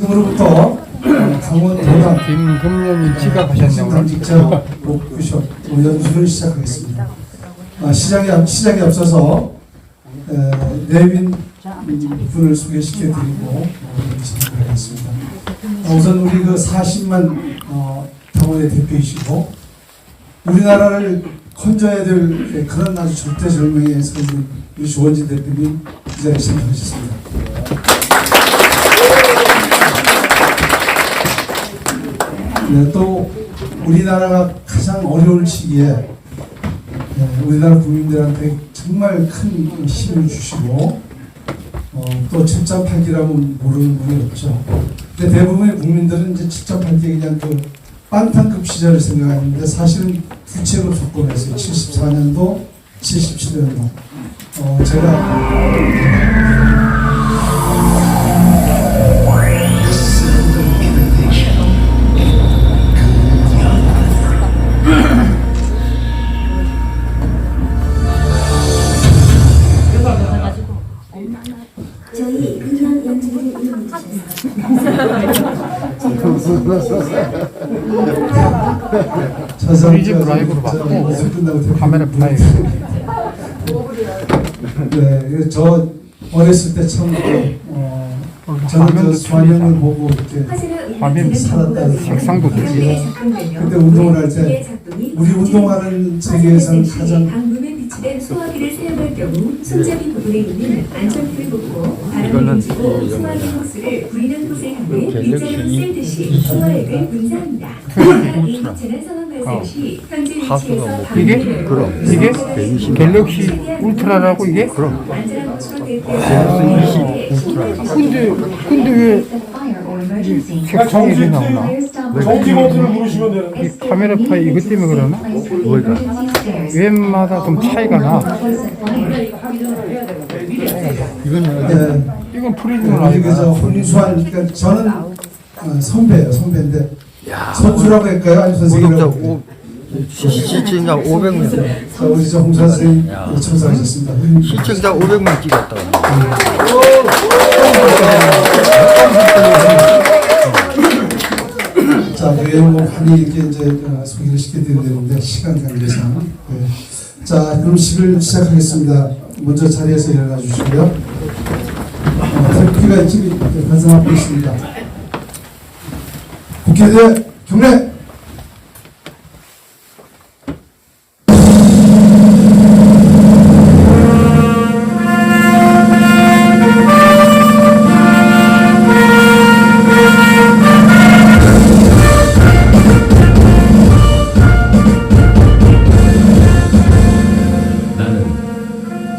지금으로부터 강원도당 김금년이 지각하셨네요. 당직자 워크숍 연수를 시작하겠습니다. 시작에 앞서서 내빈 분을 소개시켜드리고 진행하겠습니다. 우선 우리 그 40만 병원의 대표이시고 우리나라를 건져야 될 그런 아주 절대절명에 서 있는 우리 조원진 대표님 이 자리에 참석하셨습니다. 네, 또 우리나라가 가장 어려울 시기에 우리나라 국민들한테 정말 큰 힘을 주시고 또 7.8기라면 모르는 분이 없죠. 근데 대부분의 국민들은 이제 7.8기 그냥 그 빵탕급 시절을 생각하는데 사실은 두 채로 접근했어요. 74년도, 77년도. 저희 금년 연주를 이용해 주셔서 우리 집 라이브로 봤고 카메라 플라이. 네, 저 어렸을 때 처음 저는 수학년을 보고 이렇게 화면 살았다는 색상도 되지. 그때 운동을 할 때 우리 운동하는 세계에서는 가장 비치된 소화기를 사용할 경우 손잡이 부분에 있는 안전핀을 묶고 바람을 던지고 소화기 호스를 부리는 곳에 향해 빗자루 쓸듯이 소화액을 분사합니다. 이 재난 상황 발생 시 현재 위치에서 이게? 그럼 이게 갤럭시 울트라라고 이게? 그럼 안전한 근데 왜 색상이 이렇게 나오나? 정지 버튼을 누르시면 되는데 이 카메라 파이 이것 때문에 그러나? 웬마다 좀 차이가 나. 이건 프리즘은 우리 그저 아니고. 훈수한 그러니까 저는 선배예요. 선배인데 선수라고 할까요? 아니면 선생님이라고? 시청자 500명. 자, 우리 저 홍사 선생님 참석하셨습니다. 시청자 500명 찍었다. 자, 뭐 많이 이렇게 이제 소개를 시켜드려야 되는데 시간 관계상. 네. 자, 그럼 식을 시작하겠습니다. 먼저 자리에서 일어나 주시고요. 대표가 지금 반성하고 있습니다. 국회대 경례.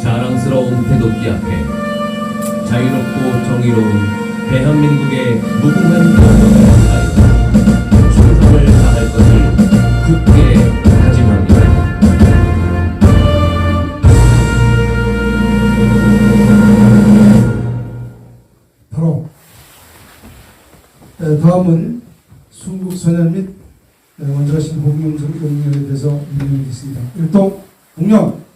자랑스러운 태극기 앞에 자유롭고 정의로운 대한민국의 무궁한 영광을 다하여 충성을 다할 것을 굳게 다짐합니다. 바로 다음은 순국소년 및 원조하신 홍명석 용령에 대해서 임명하겠습니다. 일동 홍명.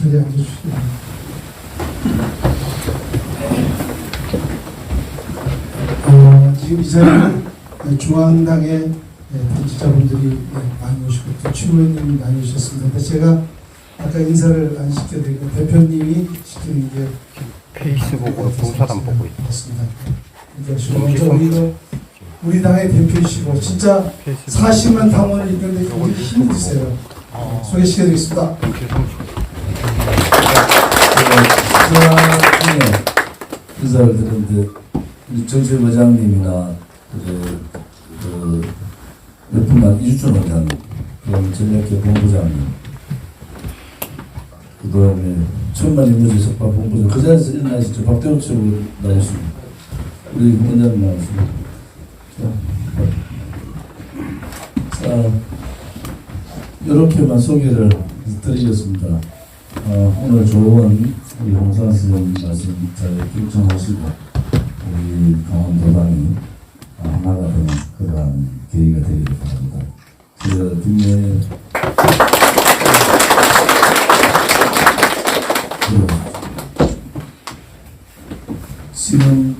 자리에 앉아주시기 바랍니다. 지금 이 자리는 중앙당의 당직자분들이 많이 오시고 또 최고위원님이 많이 오셨습니다. 근데 제가 아까 잠깐 인사를 안 시켜드리고 대표님이 시키는 게 페이스북으로 봉사단 보고 있다. 맞습니다. 먼저 우리 당의 대표이시고 진짜 40만 당원을 이끄는데 굉장히 힘이 드세요. 소개시켜드리겠습니다. 제가 인사를 드렸는데 정책 의장님이나 몇분만 이주천 원장님, 그다음 전략계 본부장님, 그다음에 천만 인문제 석박 본부장, 그 자리에서 일어나시죠. 박대호 측으로 나오십니다. 우리 원장님 나오십니다. 자, 이렇게만 소개를 드리겠습니다. 오늘 좋은 우리 홍산 선생님 말씀 잘 경청하시고 우리 강원도당이 하나가 되는 그러한 계기가 되기를 바랍니다. 제가 뒷면에 지금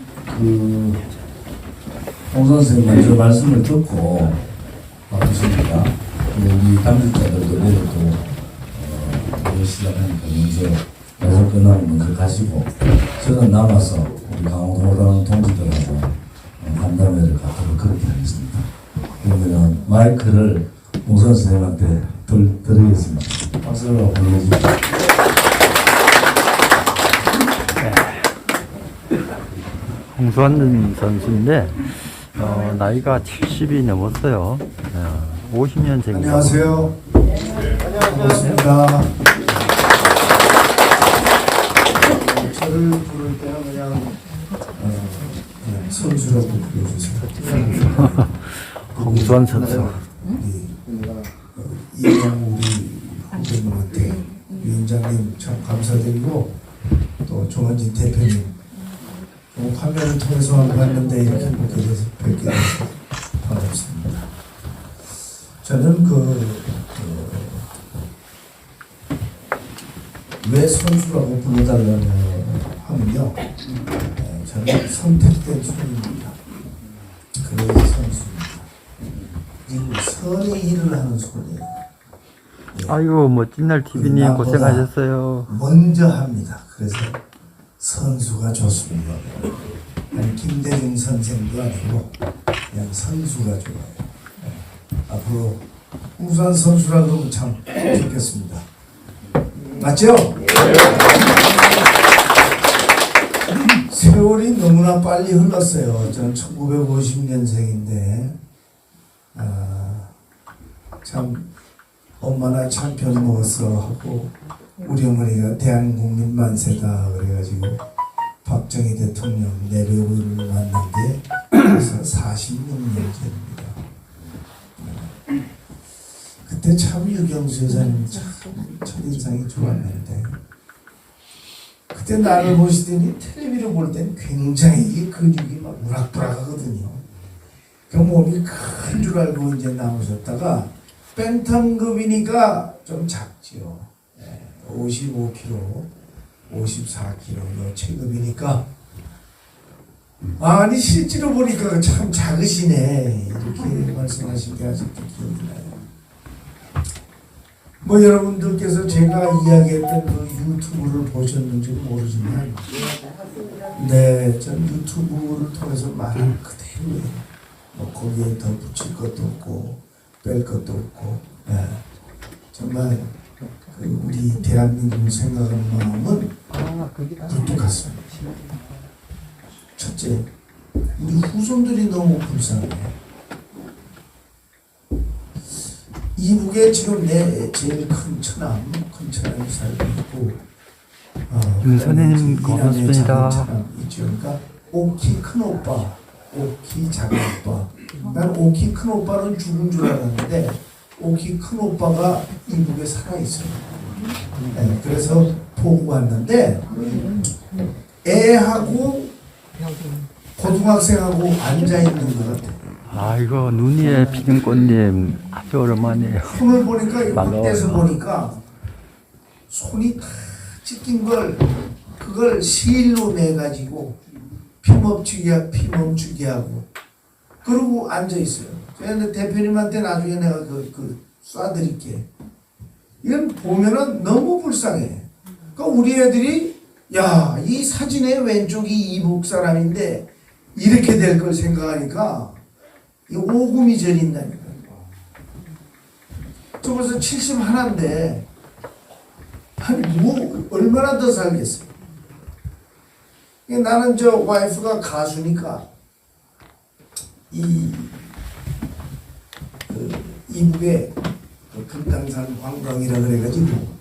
홍산 선생님 먼저 말씀을 듣고 바쁘십니다. 우리 당직자들도 내일 또 시작하니까 먼저 말씀 끝나면 먼저 가시고 저는 남아서 우리 강원도당 동지들하고 간담회를 갖도록 그렇게 하겠습니다. 그러면 마이크를 홍산 선생님한테 드리겠습니다. 박수로 보내주십시오. 홍수환 선수인데 나이가 70이 넘었어요. 50년생이에요. 안녕하세요. 반갑습니다. 저를 부를 때는 그냥 선수라고 불러주세요. 홍수환 선수. 이영 우리 후배님한테 위원장님 참 감사드리고 또 조원진 대표님 화면을 통해서 봤는데 이렇게 보게 돼서 뵙게 돼서 반갑습니다. 저는 왜 선수라고 불러달라고 하면요, 저는 선택된 손입니다. 그래서 선수입니다. 그리고 선의 일을 하는 손이에요. 아이고 멋진 날 TV님 고생하셨어요. 먼저 합니다. 그래서 선수가 좋습니다. 아니, 김대중 선생도 아니고 그냥 선수가 좋아요. 앞으로 우산 선수라고 하면 참 좋겠습니다. 맞죠? 세월이 너무나 빨리 흘렀어요. 저는 1950년생인데 참 엄마나 참 편 먹었어 하고 우리 어머니가 대한국민 만세다 그래가지고 박정희 대통령 내려오를 만난 게 벌써 46년째입니다. 그때 참 유경수 여사님 참 첫인상이 좋았는데 그때 나를 보시더니 텔레비를 볼 땐 굉장히 근육이 막 우락부락하거든요. 그 몸이 큰 줄 알고 이제 나오셨다가 뱅텀급이니까 좀 작지요. 55kg, 54kg 체급이니까 아니 실제로 보니까 참 작으시네 이렇게 말씀하신 게 아직도 기억이 나요. 뭐 여러분들께서 제가 이야기했던 그 유튜브를 보셨는지 모르지만 전 유튜브를 통해서 말을 그대로예요. 뭐 거기에 더 붙일 것도 없고 뺄 것도 없고 정말 우리 대한민국을 생각하는 마음은 똑같습니다. 첫째, 우리 후손들이 너무 불쌍해. 이북에 지금 내 제일 큰 처남이 살고 있고 윤선생님 고맙습니다. 그러니까 오키 큰 오빠, 오키 작은 오빠. 난 오키 큰 오빠는 죽은 줄 알았는데 오키 큰 오빠가 이북에 살아있어요. 그래서 보고 왔는데 애하고 고등학생하고 앉아있는 것 같아요. 아이고 눈 위에 피는 꽃님 아주 오랜만이에요. 손을 보니까 반가워요. 떼서 보니까 손이 다 찢긴 걸 그걸 실로 내가지고 피 멈추게 하고 그러고 앉아 있어요. 그런데 대표님한테 나중에 내가 쏴드릴게. 이건 보면은 너무 불쌍해. 그러니까 우리 애들이 야, 이 사진의 왼쪽이 이북 사람인데 이렇게 될 걸 생각하니까 이 오금이 저린다니까. 저 벌써 71인데 아니 뭐 얼마나 더 살겠어. 나는 저 와이프가 가수니까 이북에 금강산 관광이라 그래가지고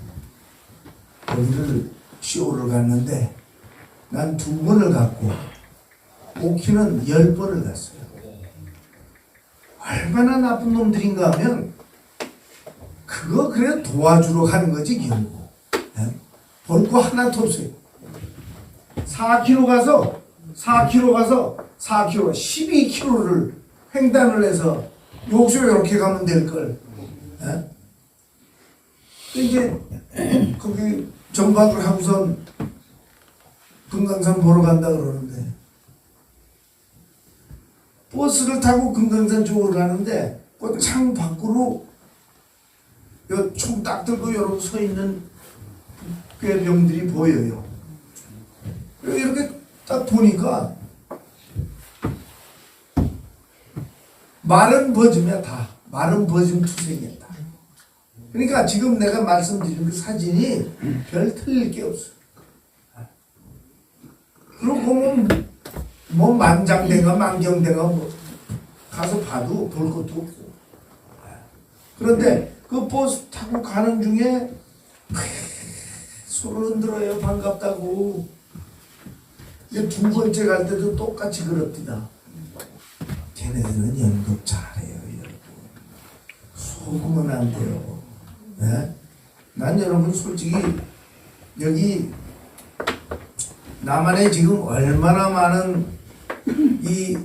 거기를 쇼를 갔는데 난 2번을 갔고 오키는 10번을 갔어요. 얼마나 나쁜 놈들인가 하면 그거 그래 도와주러 가는 거지 결국. 볼 거 하나도 없어요. 4km 가서 12km를 횡단을 해서 여기서 이렇게 가면 될걸. 이제 거기 정박을 하고선 금강산 보러 간다 그러는데 버스를 타고 금강산 쪽으로 가는데 그 창 밖으로 총 딱 들고 여러분 서 있는 꾀병들이 보여요. 이렇게 딱 보니까 말은 버즈면 다 말은 버즘 투생이었다. 그러니까 지금 내가 말씀드린 그 사진이 별 틀릴 게 없어. 그러고 보면 뭐 만장대가 만경대가 뭐 가서 봐도 볼 것도 없고. 그런데 그 버스 타고 가는 중에 손을 흔들어요. 반갑다고. 이제 2번째 갈 때도 똑같이 그럽니다. 걔네들은 연극 잘해요, 여러분. 속으면 안 돼요. 네? 난 여러분 솔직히 여기 남한에 지금 얼마나 많은 이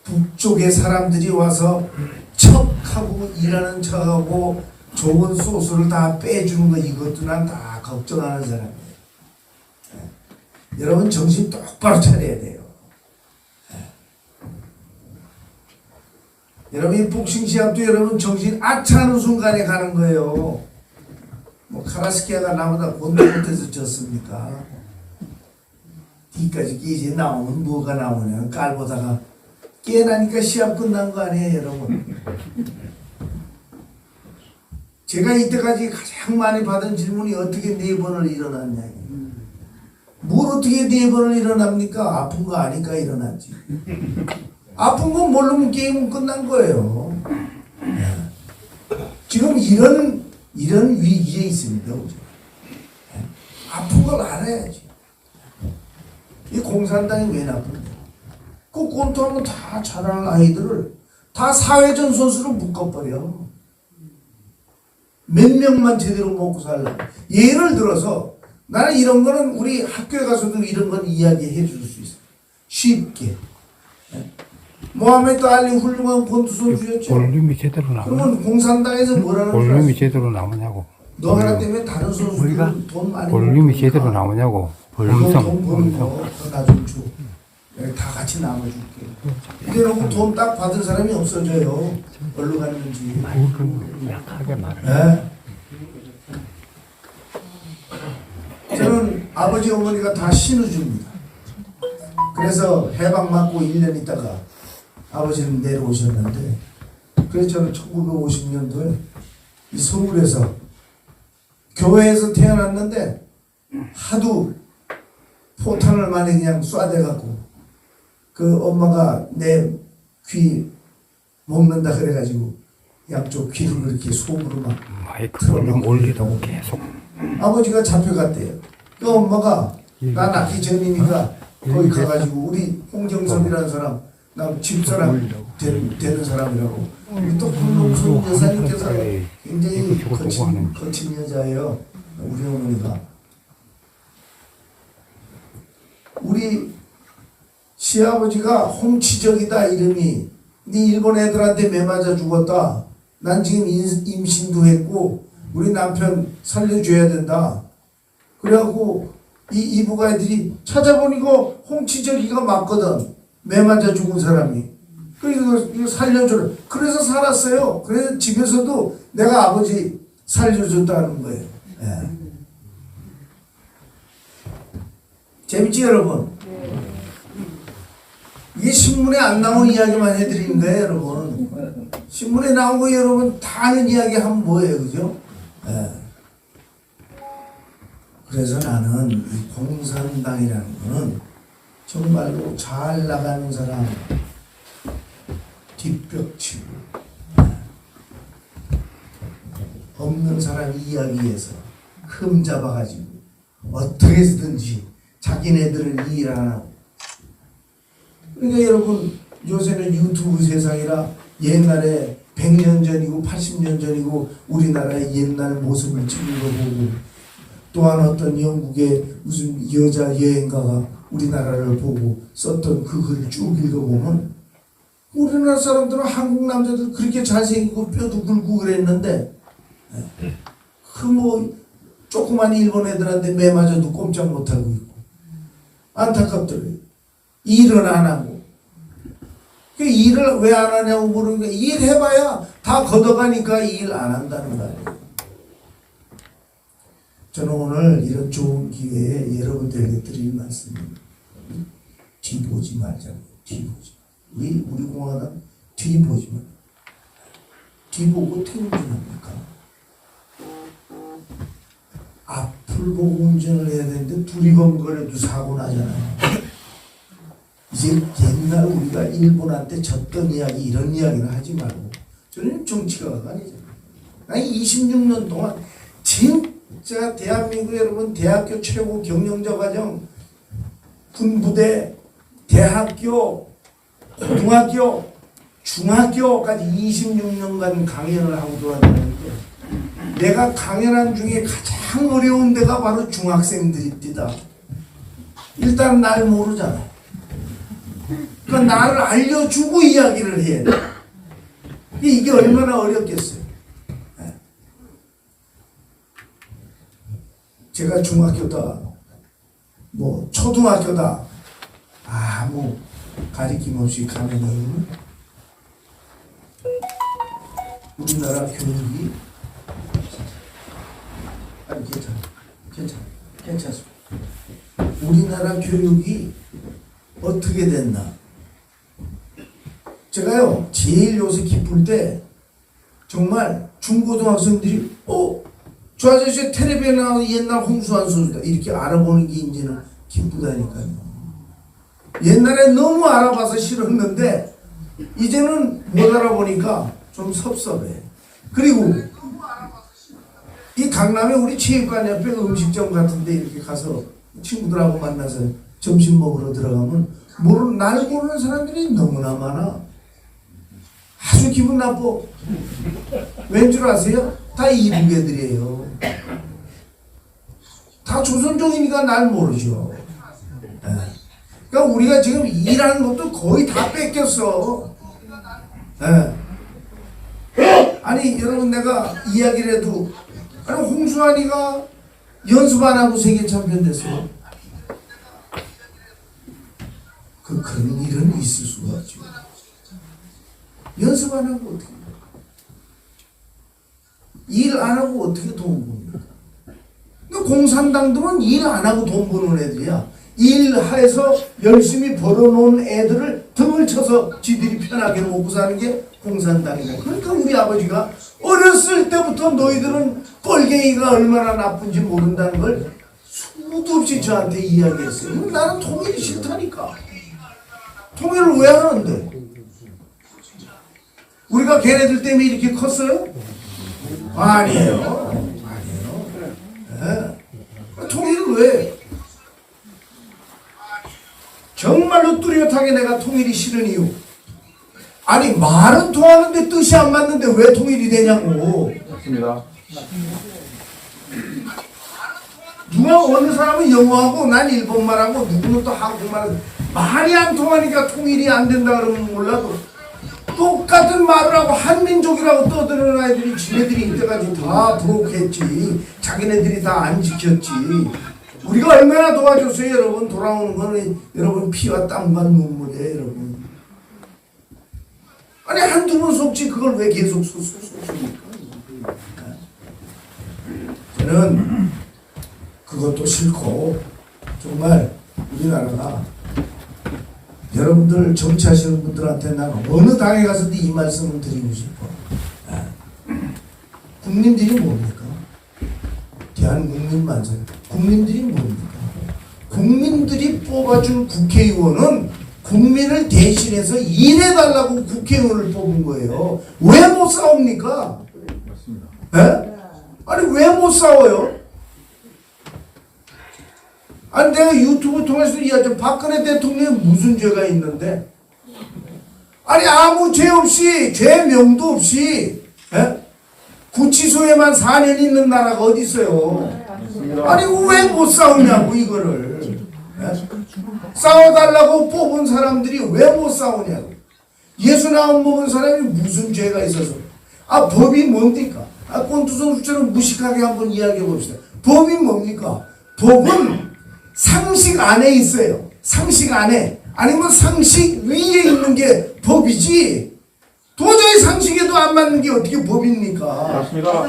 북쪽의 사람들이 와서 척하고 일하는 척하고 좋은 소스를 다 빼주는 거 이것도 난 다 걱정하는 사람이에요. 네? 여러분 정신 똑바로 차려야 돼요. 여러분 이 복싱 시합도 여러분 정신 아차하는 순간에 가는 거예요. 뭐 카라스키아가 나보다 본도 못해서 졌습니까? 뒤까지 이제 나오면 뭐가 나오냐. 깔보다가 깨나니까 시합 끝난 거 아니에요 여러분. 제가 이때까지 가장 많이 받은 질문이 어떻게 4번을 일어났냐. 뭘 어떻게 4번을 일어납니까? 아픈 거 아니까 일어났지. 아픈 건 모르면 게임은 끝난 거예요. 지금 이런 위기에 있습니다. 아픈 걸 알아야지. 이 공산당이 왜 나쁜데? 그 권투하면 다 잘하는 아이들을 다 사회전 선수로 묶어버려. 몇 명만 제대로 먹고 살라. 예를 들어서 나는 이런 거는 우리 학교에 가서도 이런 건 이야기해 줄 수 있어. 쉽게. 모하메드 알리 훌륭한 권투 선수였죠. 볼륨이 제대로 나오냐? 그러면 공산당에서 뭐라는 줄 볼륨이 알았어? 제대로 나오냐고. 너 하나 때문에 다른 선수들은 돈 많이 볼륨이 벌 제대로 거니까. 나오냐고. 돈 볼륨성. 버는 거나좀 줘. 내가 다 같이 나눠줄게. 이래놓고 돈 딱 받은 사람이 없어져요. 어디로 갔는지. 약하게 말해. 네? 저는 아버지 어머니가 다 신우주입니다. 그래서 해방 맞고 1년 있다가 아버지는 내려오셨는데 그래서 저는 1950년도에 이 서울에서 교회에서 태어났는데 하도 포탄을 많이 그냥 쏴대갖고 그 엄마가 내 귀 먹는다 그래가지고 양쪽 귀를 그렇게 속으로 막 마이크 볼륨 올리라고 계속. 아버지가 잡혀갔대요. 그 엄마가 나 낳기 전이니까 거기 가가지고 우리 홍정섭이라는 사람 나 집사람 되는 사람이라고 또 김동순 여사님께서 굉장히 거친 여자예요. 우리 어머니가 우리 시아버지가 홍치적이다 이름이. 네 일본 애들한테 매맞아 죽었다. 난 지금 임신도 했고 우리 남편 살려줘야 된다. 그래갖고 이 이북 아이들이 찾아보니까 홍치적이가 맞거든. 매맞아 죽은 사람이. 그래서 이거 살려줘라. 그래서 살았어요. 그래서 집에서도 내가 아버지 살려줬다는 거예요. 예. 재밌지 여러분? 이게 신문에 안 나온 이야기만 해드리는 거예요 여러분. 신문에 나온 거 여러분 다 아는 이야기 하면 뭐예요, 그죠? 예. 그래서 나는 이 공산당이라는 거는 정말로 잘 나가는 사람 뒷벽치고 없는 사람 이야기에서 흠 잡아가지고 어떻게 해서든지 자기네들은 일 안 하고. 그러니까 여러분 요새는 유튜브 세상이라 옛날에 100년 전이고 80년 전이고 우리나라의 옛날 모습을 찍은 거 보고 또한 어떤 영국의 무슨 여자 여행가가 우리나라를 보고 썼던 그 글을 쭉 읽어보면 우리나라 사람들은 한국 남자들 그렇게 잘생기고 뼈도 굵고 그랬는데 그 뭐 조그만 일본 애들한테 매 맞아도 꼼짝 못하고 있고 안타깝더래요. 일은 안 하고. 그 일을 왜 안 하냐고 물으니까 일해봐야 다 걷어가니까 일 안 한다는 거 아니에요. 저는 오늘 이런 좋은 기회에 여러분들에게 드릴 말씀입니다. 뒤보지 말자고. 뒤보지 마. 우리 공화당 뒤보지 마. 뒤보고 어떻게 운전합니까? 앞을 보고 운전을 해야 되는데 두리번거려도 사고 나잖아요. 이제 옛날 우리가 일본한테 졌던 이야기 이런 이야기를 하지 말고 저는 정치가가 아니잖아요. 아니 26년 동안 진짜 대한민국 여러분 대학교 최고 경영자 과정 군부대 대학교 고등학교 중학교까지 26년간 강연을 하고 돌아다녔는데 내가 강연한 중에 가장 어려운 데가 바로 중학생들입니다. 일단 날 모르잖아. 그러니까 나를 알려주고 이야기를 해야 돼. 이게 얼마나 어렵겠어요. 제가 중학교다, 뭐 초등학교다, 아무 가리킴 없이 가면은 우리나라 교육이 아니 괜찮습니다. 우리나라 교육이 어떻게 됐나? 제가요 제일 요새 기쁠 때 정말 중고등학생들이 저 아저씨 텔레비에 나오는 옛날 홍수환 선수다 이렇게 알아보는 게 이제는 기쁘다니까요. 옛날에 너무 알아봐서 싫었는데 이제는 못 알아보니까 좀 섭섭해. 그리고 이 강남에 우리 체육관 옆에 음식점 같은데 이렇게 가서 친구들하고 만나서 점심 먹으러 들어가면 날 모르는 사람들이 너무나 많아. 아주 기분 나빠. 왠 줄 아세요? 다 이북 애들이에요. 다 조선족이니까 날 모르죠. 그러니까 우리가 지금 일하는 것도 거의 다 뺏겼어. 아니 여러분 내가 이야기를 해도 아니 홍수환이가 연습 안 하고 세계 챔피언 됐어요. 그런 일은 있을 수가 없죠. 연습 안 하고 어떻게 일 안 하고 어떻게 돈 버니까? 공산당들은 일 안 하고 돈 버는 애들이야. 일해서 열심히 벌어놓은 애들을 등을 쳐서 지들이 편하게 먹고 사는 게 공산당이다. 그러니까 우리 아버지가 어렸을 때부터 너희들은 뻘갱이가 얼마나 나쁜지 모른다는 걸 수도 없이 저한테 이야기했어요. 나는 통일이 싫다니까. 통일을 왜 하는데? 우리가 걔네들 때문에 이렇게 컸어요? 아니에요. 네. 통일을 왜? 정말로 뚜렷하게 내가 통일이 싫은 이유. 아니 말은 통하는데 뜻이 안 맞는데 왜 통일이 되냐고. 맞습니다. 누가 어느 사람은 영어하고 난 일본말하고 누구는 또 한국말하고 말이 안 통하니까 통일이 안 된다 그러면 몰라도 똑같은 말을 하고 한민족이라고 떠드는 아이들이 지네들이 이때까지 다 부록했지. 자기네들이 다 안 지켰지. 우리가 얼마나 도와줬어요 여러분. 돌아오는 거는 여러분 피와 땀과 눈물이에요 여러분. 아니 한두 번 속지 그걸 왜 계속 속습니까? 저는 그것도 싫고 정말 우리나라가 여러분들 정치하시는 분들한테 나는 어느 당에 가서도 이 말씀을 드리고 싶어. 국민들이 뭡니까? 대한국민만세. 국민들이 뭡니까? 국민들이 뽑아준 국회의원은 국민을 대신해서 일해달라고 국회의원을 뽑은 거예요. 왜 못 싸웁니까? 예? 아니 왜 못 싸워요? 아니 내가 유튜브 통해서 이야기하죠. 박근혜 대통령이 무슨 죄가 있는데? 아니 아무 죄 없이 죄 명도 없이 예? 구치소에만 4년 있는 나라가 어디 있어요? 아니 왜 못 싸우냐고 이거를. 예? 싸워달라고 뽑은 사람들이 왜 못 싸우냐고. 예수 나온 먹은 사람이 무슨 죄가 있어서. 아 법이 뭡니까? 아 꼰두선수처럼 무식하게 한번 이야기해 봅시다. 법이 뭡니까? 법은 상식 안에 있어요. 상식 안에. 아니면 상식 위에 있는 게 법이지. 도저히 상식에도 안 맞는 게 어떻게 법입니까? 맞습니다.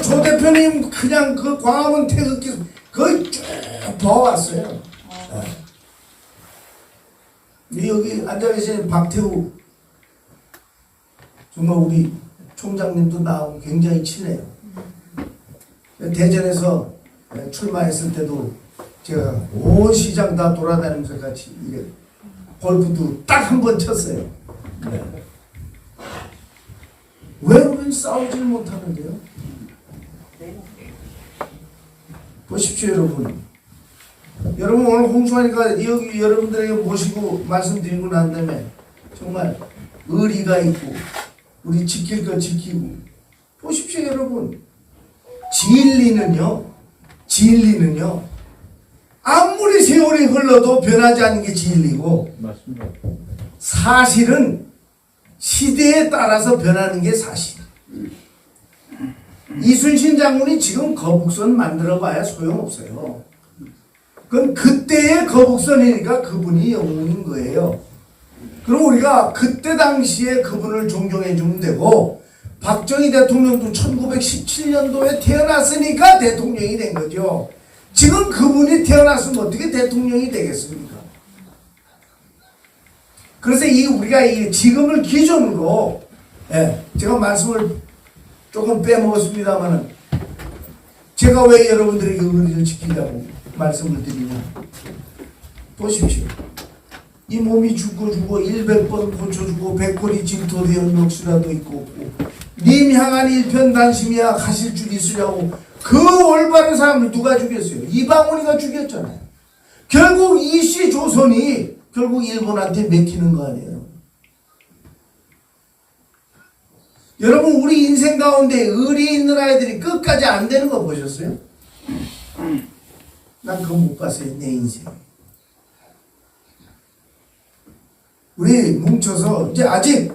조 대표님 그냥 그 광화문 태극기 거의 쭉 봐왔어요. 여기 앉아 계신 박태우 정말 우리 총장님도 나하고 굉장히 친해요. 대전에서 출마했을 때도 제가 온 시장 다 돌아다니면서 같이 이게 골프도 딱 한 번 쳤어요. 네. 왜 우린 싸우질 못하는데요? 보십시오 여러분. 여러분 오늘 홍수하니까 여기 여러분들에게 모시고 말씀드리고 난 다음에 정말 의리가 있고 우리 지킬 거 지키고. 보십시오 여러분. 진리는요 아무리 세월이 흘러도 변하지 않는 게 진리고, 맞습니다. 사실은 시대에 따라서 변하는 게 사실. 이순신 장군이 지금 거북선 만들어봐야 소용없어요. 그건 그때의 거북선이니까 그분이 영웅인 거예요. 그럼 우리가 그때 당시에 그분을 존경해 주면 되고, 박정희 대통령도 1917년도에 태어났으니까 대통령이 된 거죠. 지금 그분이 태어났으면 어떻게 대통령이 되겠습니까? 그래서 우리가 이 지금을 기준으로, 제가 말씀을 조금 빼먹었습니다만은, 제가 왜 여러분들에게 의리를 지키려고 말씀을 드리냐. 보십시오. 이 몸이 죽고 100번 고쳐주고 100골이 진토되어 녹수라도 있고 없고, 님 향한 일편단심이야 가실 줄 있으려고 그 올바른 사람을 누가 죽였어요? 이방원이가 죽였잖아요. 결국 이씨 조선이 결국 일본한테 맥히는 거 아니에요? 여러분 우리 인생 가운데 의리 있는 아이들이 끝까지 안 되는 거 보셨어요? 난 그거 못 봤어요. 내 인생. 우리 뭉쳐서 이제 아직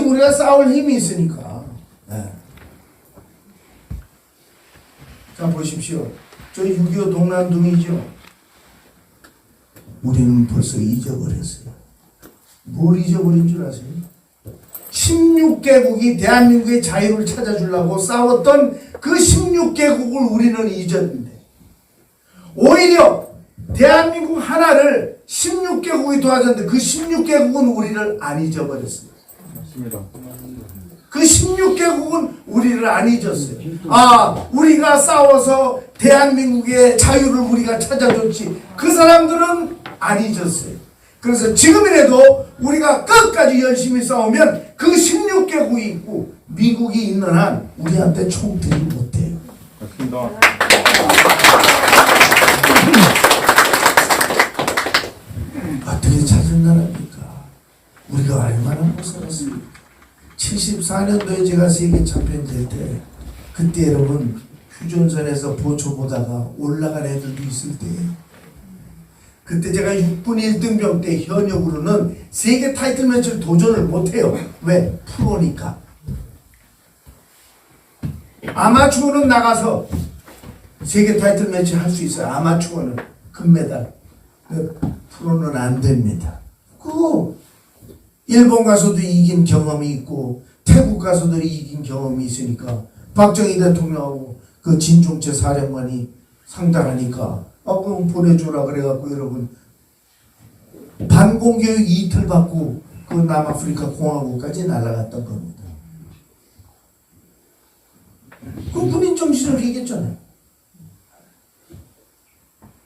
우리가 싸울 힘이 있으니까. 자 보십시오. 저 6.25 동남동이죠. 우리는 벌써 잊어버렸어요. 뭘 잊어버린 줄 아세요? 16개국이 대한민국의 자유를 찾아주려고 싸웠던 그 16개국을 우리는 잊었는데, 오히려 대한민국 하나를 16개국이 도와줬는데 그 16개국은 우리를 안 잊어버렸습니다. 맞습니다. 그 16개국은 우리를 안 잊었어요. 아, 우리가 싸워서 대한민국의 자유를 우리가 찾아줬지. 그 사람들은 안 잊었어요. 그래서 지금이라도 우리가 끝까지 열심히 싸우면 그 16개국이 있고 미국이 있는 한 우리한테 총 들이 못해요. 맞습니다. 어떻게 찾은 나라입니까? 우리가 얼마나 못 살았습니까? 74년도에 제가 세계 챔피언 될 때, 그때 여러분 휴전선에서 보초 보다가 올라간 애들도 있을 때예요. 그때 제가 6분 1등병 때 현역으로는 세계 타이틀 매치를 도전을 못해요. 왜? 프로니까. 아마추어는 나가서 세계 타이틀 매치 할 수 있어요. 아마추어는 금메달. 프로는 안 됩니다. 그거 일본 가서도 이긴 경험이 있고 태국 가서들이 이긴 경험이 있으니까 박정희 대통령하고 그 진종채 사령관이 상달하니까 그럼 보내줘라 그래갖고 여러분 반공교육 이틀 받고 그 남아프리카 공화국까지 날아갔던 겁니다. 그 군인 정신을 얘기했잖아요.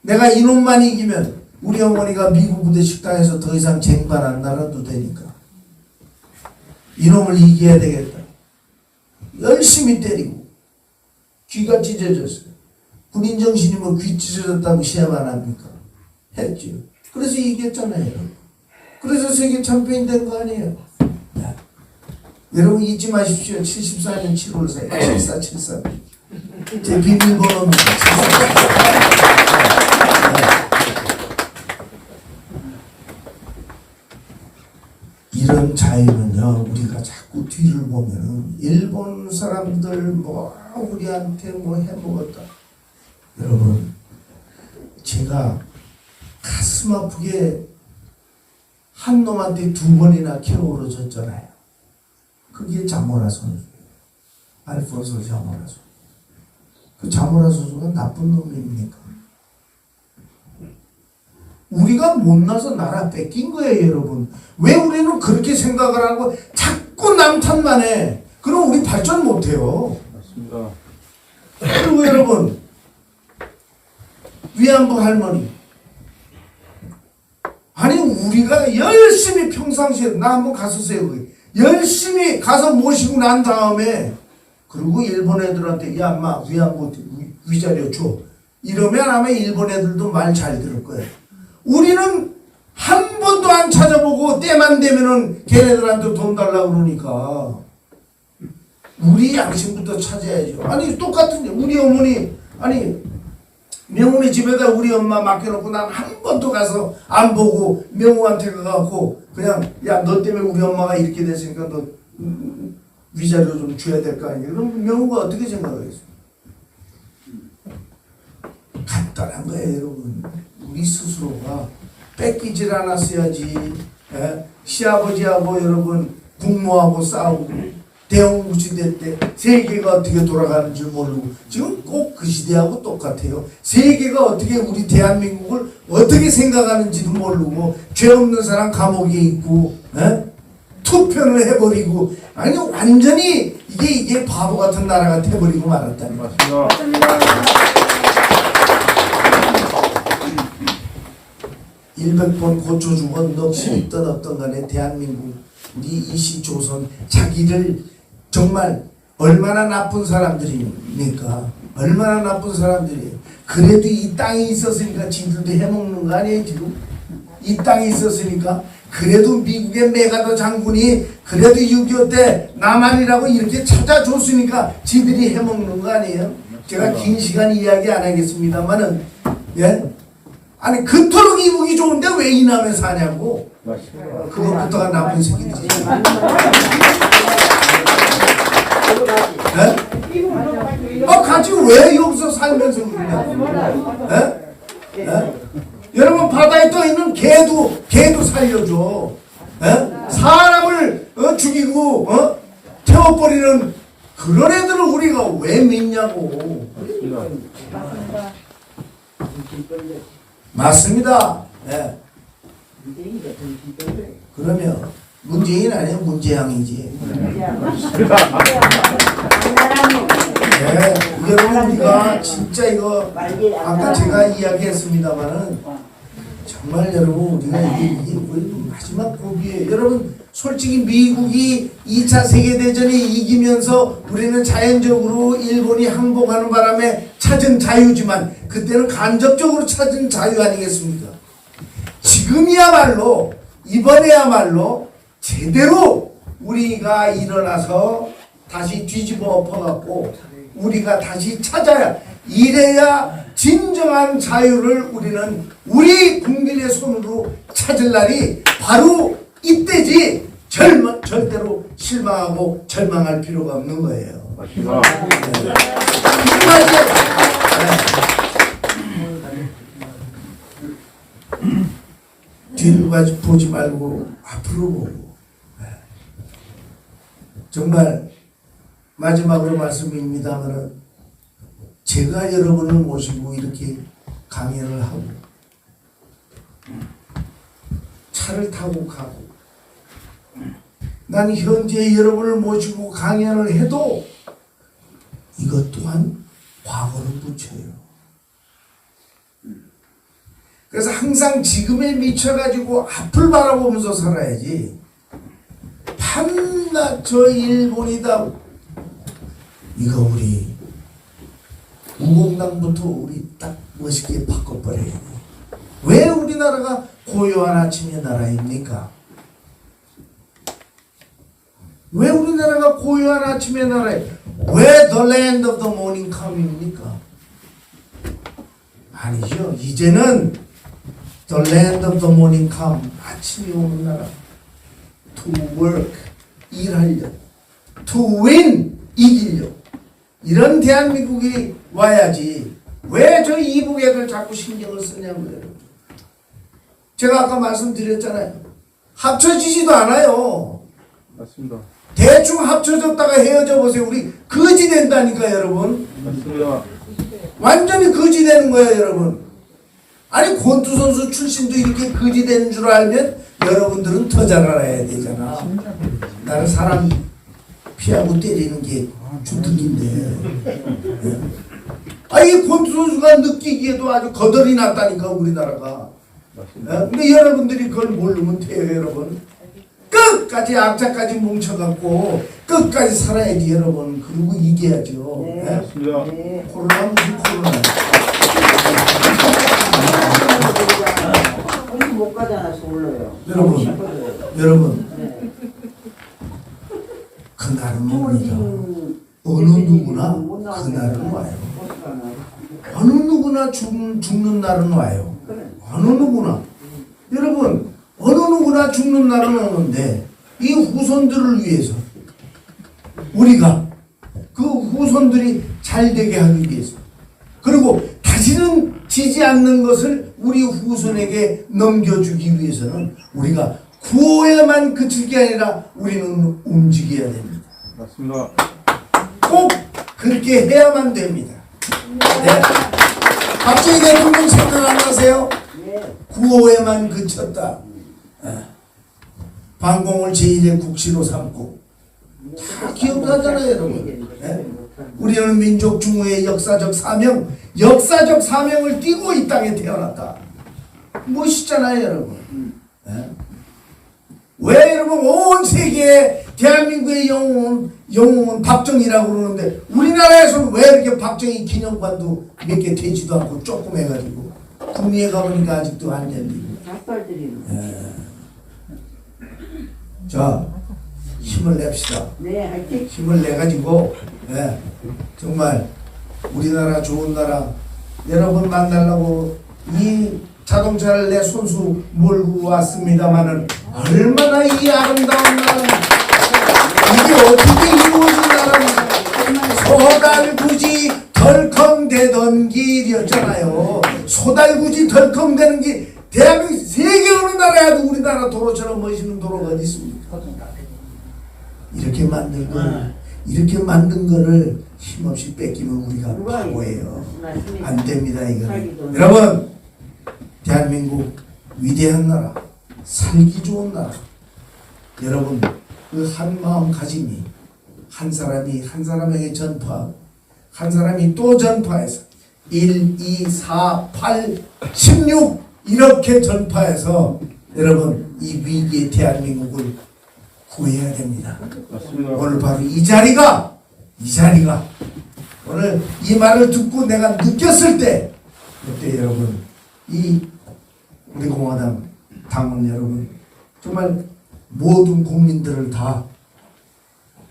내가 이놈만 이기면 우리 어머니가 미국 부대 식당에서 더 이상 쟁반 안 날아도 되니까 이놈을 이겨야 되겠다. 열심히 때리고 귀가 찢어졌어요. 군인 정신이 뭐 귀 찢어졌다고 시험 안 합니까? 했죠. 그래서 이겼잖아요. 그래서 세계 챔피언이 된 거 아니에요. 야, 여러분 잊지 마십시오. 74년 7월 4일 7473 제 비밀번호입니다. 7473 이런 자유는요, 우리가 자꾸 뒤를 보면은 일본 사람들 뭐 우리한테 뭐 해먹었다. 여러분, 제가 가슴 아프게 한 놈한테 2번이나 캐오르졌잖아요. 그게 자모라 선수예요. 알폰소 자모라 선수. 그 자모라 선수가 나쁜 놈입니까? 우리가 못나서 나라 뺏긴 거예요, 여러분. 왜 우리는 그렇게 생각을 하고 자꾸 남 탓만 해? 그럼 우리 발전 못해요. 맞습니다. 그리고 여러분, 위안부 할머니. 아니, 우리가 열심히 평상시에, 나 한번 갔었어요, 거기. 열심히 가서 모시고 난 다음에, 그리고 일본 애들한테, 야, 인마, 위안부 위자료 줘. 이러면 아마 일본 애들도 말 잘 들을 거예요. 우리는 한 번도 안 찾아보고 때만 되면은 걔네들한테 돈 달라고 그러니까 우리 양심부터 찾아야죠. 아니 똑같은 우리 어머니 아니 명훈이 집에다 우리 엄마 맡겨놓고 난 한 번도 가서 안 보고 명훈한테 가갖고 그냥 야 너 때문에 우리 엄마가 이렇게 됐으니까 너 위자료 좀 줘야 될 거 아니야. 그럼 명훈가 어떻게 생각하겠어요? 간단한 거예요, 여러분. 우리 스스로가 뺏기질 않았어야지. 시아버지하고 여러분 국모하고 싸우고 대홍구시대 때 세계가 어떻게 돌아가는지 모르고 지금 꼭 그 시대하고 똑같아요. 세계가 어떻게 우리 대한민국을 어떻게 생각하는지도 모르고 죄 없는 사람 감옥에 있고 투표를 해버리고 아니 완전히 이게 바보 같은 나라가 돼버리고 말았다니. 맞습니다. 100번 고쳐주건 넋이 있던 어떤 간에 대한민국 우리 이시조선 자기를 정말 얼마나 나쁜 사람들입니까? 얼마나 나쁜 사람들이에요. 그래도 이 땅이 있었으니까 지들도 해먹는 거 아니에요 지금? 이 땅이 있었으니까 그래도 미국의 메가더 장군이 그래도 6.25 때 남한이라고 이렇게 찾아줬으니까 지들이 해먹는 거 아니에요? 제가 긴 시간 이야기 안 하겠습니다만은 예? 아니 그토록 이북이 좋은데 왜 이남에 사냐고. 그것부터가 나쁜 새끼들이. 가지고 왜 여기서 살면서 그러냐고. 여러분 바다에 떠 있는 개도 살려줘. 사람을 죽이고 태워버리는 그런 애들을 우리가 왜 믿냐고. 맞습니다. 네. 그러면 문재인 아니에요? 문재양이지. 네. 여러분 우리가 진짜 이거 아까 제가 이야기했습니다만은 정말 여러분 우리가 이게 마지막 고비예요. 여러분 솔직히 미국이 2차 세계대전에 이기면서 우리는 자연적으로 일본이 항복하는 바람에 찾은 자유지만 그때는 간접적으로 찾은 자유 아니겠습니까? 지금이야말로 이번에야말로 제대로 우리가 일어나서 다시 뒤집어 엎어갖고 우리가 다시 찾아야 이래야 진정한 자유를 우리는 우리 국민의 손으로 찾을 날이 바로 이때지. 절대로 실망하고 절망할 필요가 없는 거예요. 맞습니다. 뒤를 보지 말고 앞으로 보고 정말 마지막으로 말씀입니다만은 제가 여러분을 모시고 이렇게 강연을 하고 차를 타고 가고 난 현재 여러분을 모시고 강연을 해도 이것 또한 과거를 붙여요. 그래서 항상 지금에 미쳐가지고 앞을 바라보면서 살아야지. 밤낮 저 일본이다. 이거 우리 우공당부터 우리 딱 멋있게 바꿔버려야 돼. 왜 우리나라가 고요한 아침의 나라입니까? 왜 우리나라가 고요한 아침의 나라예요? 왜 the land of the morning come입니까? 아니죠. 이제는 the land of the morning come, 아침이 오는 나라. to work, 일하려. to win, 이기려. 이런 대한민국이 와야지. 왜 저 이북 애들 자꾸 신경을 쓰냐고요. 제가 아까 말씀드렸잖아요. 합쳐지지도 않아요. 맞습니다. 대충 합쳐졌다가 헤어져 보세요. 우리 거지 된다니까 여러분. 맞습니다. 완전히 거지 되는 거예요 여러분. 아니 권투 선수 출신도 이렇게 거지 되는 줄 알면 여러분들은 더 잘 알아야 되잖아. 나는 사람 피하고 때리는 게 주특기인데. 아니 권투 선수가 느끼기에도 아주 거덜이 났다니까 우리나라가. 근데 여러분들이 그걸 모르면 돼요 여러분. 끝까지 악자까지 뭉쳐갖고 끝까지 살아야지 여러분. 그리고 이겨야죠. 네. 맞습니다. 코로나 무슨 코로나. 거기 못 가잖아, 서울로요. 여러분 그날은 옵니다. 어느 누구나 그날은 와요. 어느 누구나 죽는 날은 와요. 어느 누구나. 여러분 어느 누구나 죽는 날은 오는데 이 후손들을 위해서 우리가 그 후손들이 잘 되게 하기 위해서 그리고 다시는 지지 않는 것을 우리 후손에게 넘겨주기 위해서는 우리가 구호에만 그칠 게 아니라 우리는 움직여야 됩니다. 맞습니다. 꼭 그렇게 해야만 됩니다. 네. 박정희 대통령 생각 안 나세요? 구호에만 그쳤다. 반공을 제1의 국시로 삼고 다 기억나잖아요 여러분. 네? 우리는 민족 중후의 역사적 사명을 띠고 이 땅에 태어났다. 멋있잖아요 여러분. 네? 왜 여러분 온 세계에 대한민국의 영웅은 박정희라고 그러는데 우리나라에서는 왜 이렇게 박정희 기념관도 몇 개 되지도 않고 조금 해가지고 구미에 가보니까 아직도 안 열리고. 자 힘을 냅시다. 네, 화이팅. 힘을 내가지고 정말 우리나라 좋은 나라 여러분 만나려고 이 자동차를 내 손수 몰고 왔습니다마는 얼마나 이 아름다운 나라 이게 어떻게 이루어진 나라입니까? 소달구지 덜컹대던 길이었잖아요. 소달구지 덜컹대는 길 대한민국 세계 어느 나라에도 우리나라 도로처럼 멋있는 도로가 어디 있습니까? 이렇게 만든 거를 힘없이 뺏기면 우리가 바보예요. 안 됩니다 이거는. 여러분 대한민국 위대한 나라, 살기 좋은 나라. 여러분 그 한 마음가짐이 한 사람이 한 사람에게 전파, 한 사람이 또 전파해서 1, 2, 4, 8, 16 이렇게 전파해서 여러분 이 위기의 대한민국을 구해야 됩니다. 맞습니다. 오늘 바로 이 자리가 오늘 이 말을 듣고 내가 느꼈을 때 그때 여러분 이 우리 공화당 당원 여러분 정말 모든 국민들을 다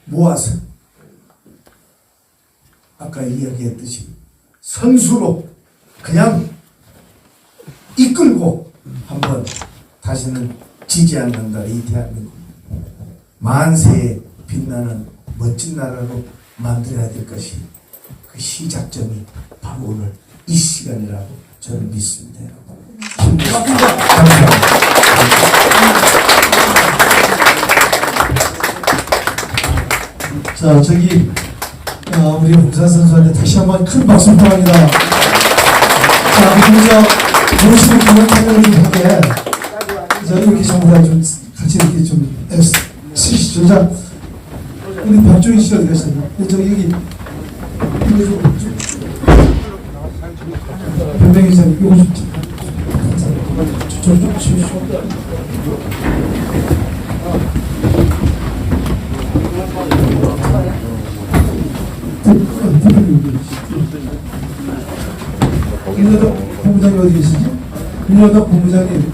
모아서 아까 이야기했듯이 선수로 그냥 이끌고 한번 다시는 지지 않는다. 이 대한민국 만세에 빛나는 멋진 나라로 만들어야 될 것이 그 시작점이 바로 오늘 이 시간이라고 저는 믿습니다. 힘내십시오. 감사합니다. 자, 저기 우리 홍산 선수한테 다시 한번 큰 박수 부탁합니다. 자, 그리고 저 모르시는 분은 참여를 좀 할게. 자, 이렇게 전부 다 좀 같이 이렇게 좀 쓰시죠. 자, 우리 박종희 씨 어디 가시나요? 저 여기 이거 좀 변명희 기자님 이거 좀 치우시오. 윤여덕 본부장이 어디 계시지? 윤여덕 본부장님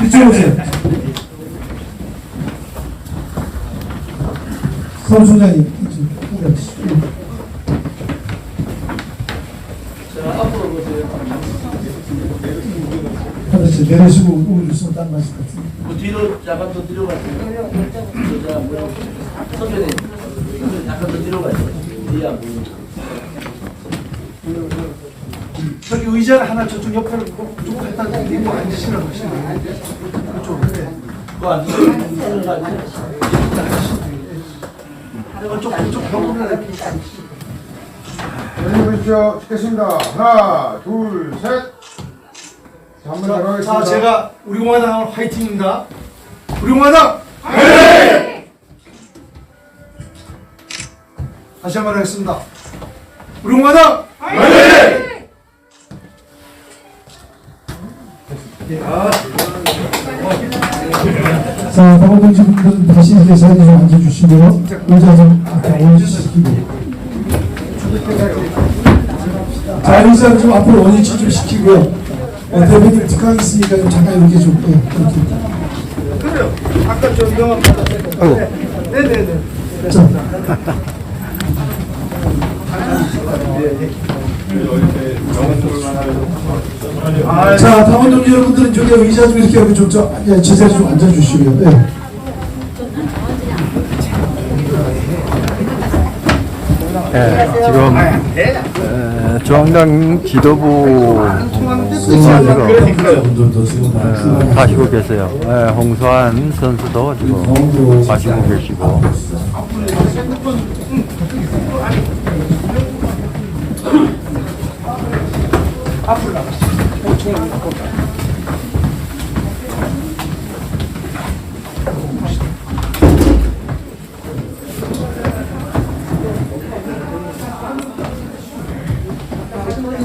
이쪽으로 오세요. 서울총장님 이쪽으로 오세요. 그렇지, 내려시고 오늘 있으면 딱 맞을 것 같은데. 뒤로 약간 더 뒤로 가세요. 선배님, 약간 더 뒤로 가세요. 뒤에 안 보이니까. 저기 의자를 하나 저쪽 옆으로 쭉 갖다 대고 앉으시라고 하시네요. 그쪽 그래. 그거 안 되는 거 아니에요? 그쪽 벽으로 안녕히 계십시오. 찍겠습니다. 하나, 둘, 셋. 자, 한번 들어가겠습니다. 자, 제가 우리 공화당 화이팅입니다. 우리 공화당 화이팅! 다시 한번 하겠습니다. 우리 공화당 화이팅! 자, 박원동지 분들은 다시 이제 자리에 좀 앉아주시고요. 의자 좀 앞에 원위치시키고. 자, 의자를 좀 앞으로 원위치 좀 시키고요. 대표님 특강 있으니까 좀 잠깐 이렇게 좀 이렇게. 그래요. 아까 저 명함 받았어요. 네네네. 자. 자, 당원동 여러분들은 저기 의자 좀 이렇게 하고 좀 제자리 좀 앉아주시고요. 네. 지금 중앙당 지도부 선수가 분들도 지금 가시고 계세요. 홍수환 선수도 지금 가시고 계시고.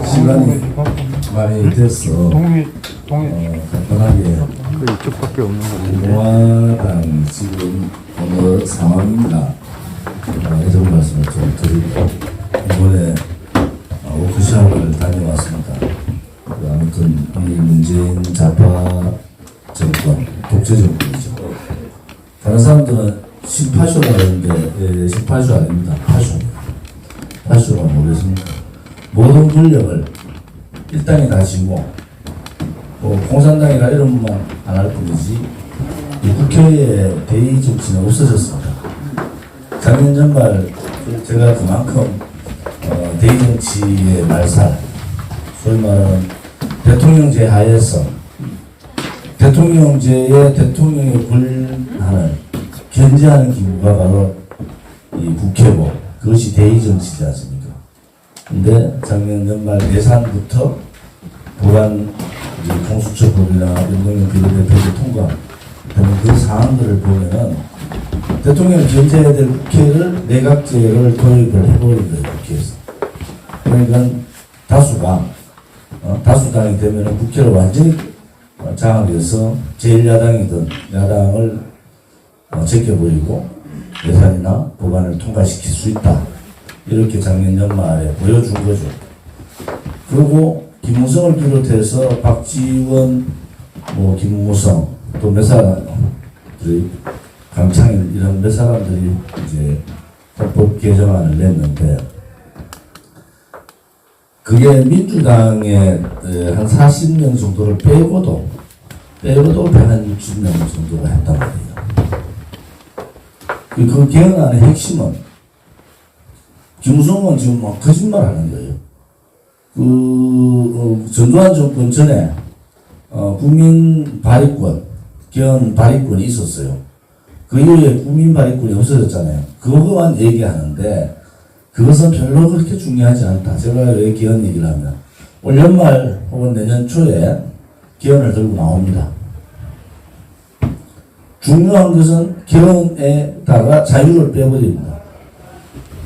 시간이 많이 됐어. 간단하게 그 이쪽밖에 없는 것 같은데. 공화당 지금 어느 상황입니다. 이런 말씀을 좀 드리고 이번에 워크숍을 다녀왔습니다. 아무튼 이 문재인 좌파 정권, 독재 정권이죠. 다른 사람들은 신파쇼라 하는데 신파쇼 아닙니다. 파쇼입니다. 파쇼가 뭐겠습니까? 모든 권력을 일당이 다 쥐고 공산당이나 이런 것만 안 할 뿐이지 이 국회의 대의 정치는 없어졌습니다. 작년 연말 제가 그만큼 대의 정치의 말살, 소위 말하는 대통령제 하에서 대통령제의 대통령의 권한을 견제하는 기구가 바로 이 국회고 그것이 대의 정치지 않습니까? 근데 작년 연말 예산부터 보관 공수처법이나 연동형 비례대표제 통과되는 그 사항들을 보면은 대통령을 견제해야 될 국회를 내각제를 도입을 해버린 거예요, 국회에서. 그러니까 다수당이 되면은 국회를 완전히 장악해서 제1야당이든 야당을 제껴버리고 예산이나 법안을 통과시킬 수 있다. 이렇게 작년 연말에 보여준 거죠. 그리고 김무성을 비롯해서 박지원, 김무성, 또 몇 사람들이 강창일 이런 몇 사람들이 이제 헌법 개정안을 냈는데 그게 민주당의 한 40명 정도를 빼고도 160명 정도가 했단 말이에요. 그 개헌안의 핵심은 김무성은 지금 막 거짓말 하는 거예요. 전두환 정권 전에 국민 발의권, 개헌 발의권이 있었어요. 그 이후에 국민발의권이 없어졌잖아요. 그거만 얘기하는데 그것은 별로 그렇게 중요하지 않다. 제가 왜 기원 얘기를 하면 올 연말 혹은 내년 초에 기원을 들고 나옵니다. 중요한 것은 기원에다가 자유를 빼버립니다.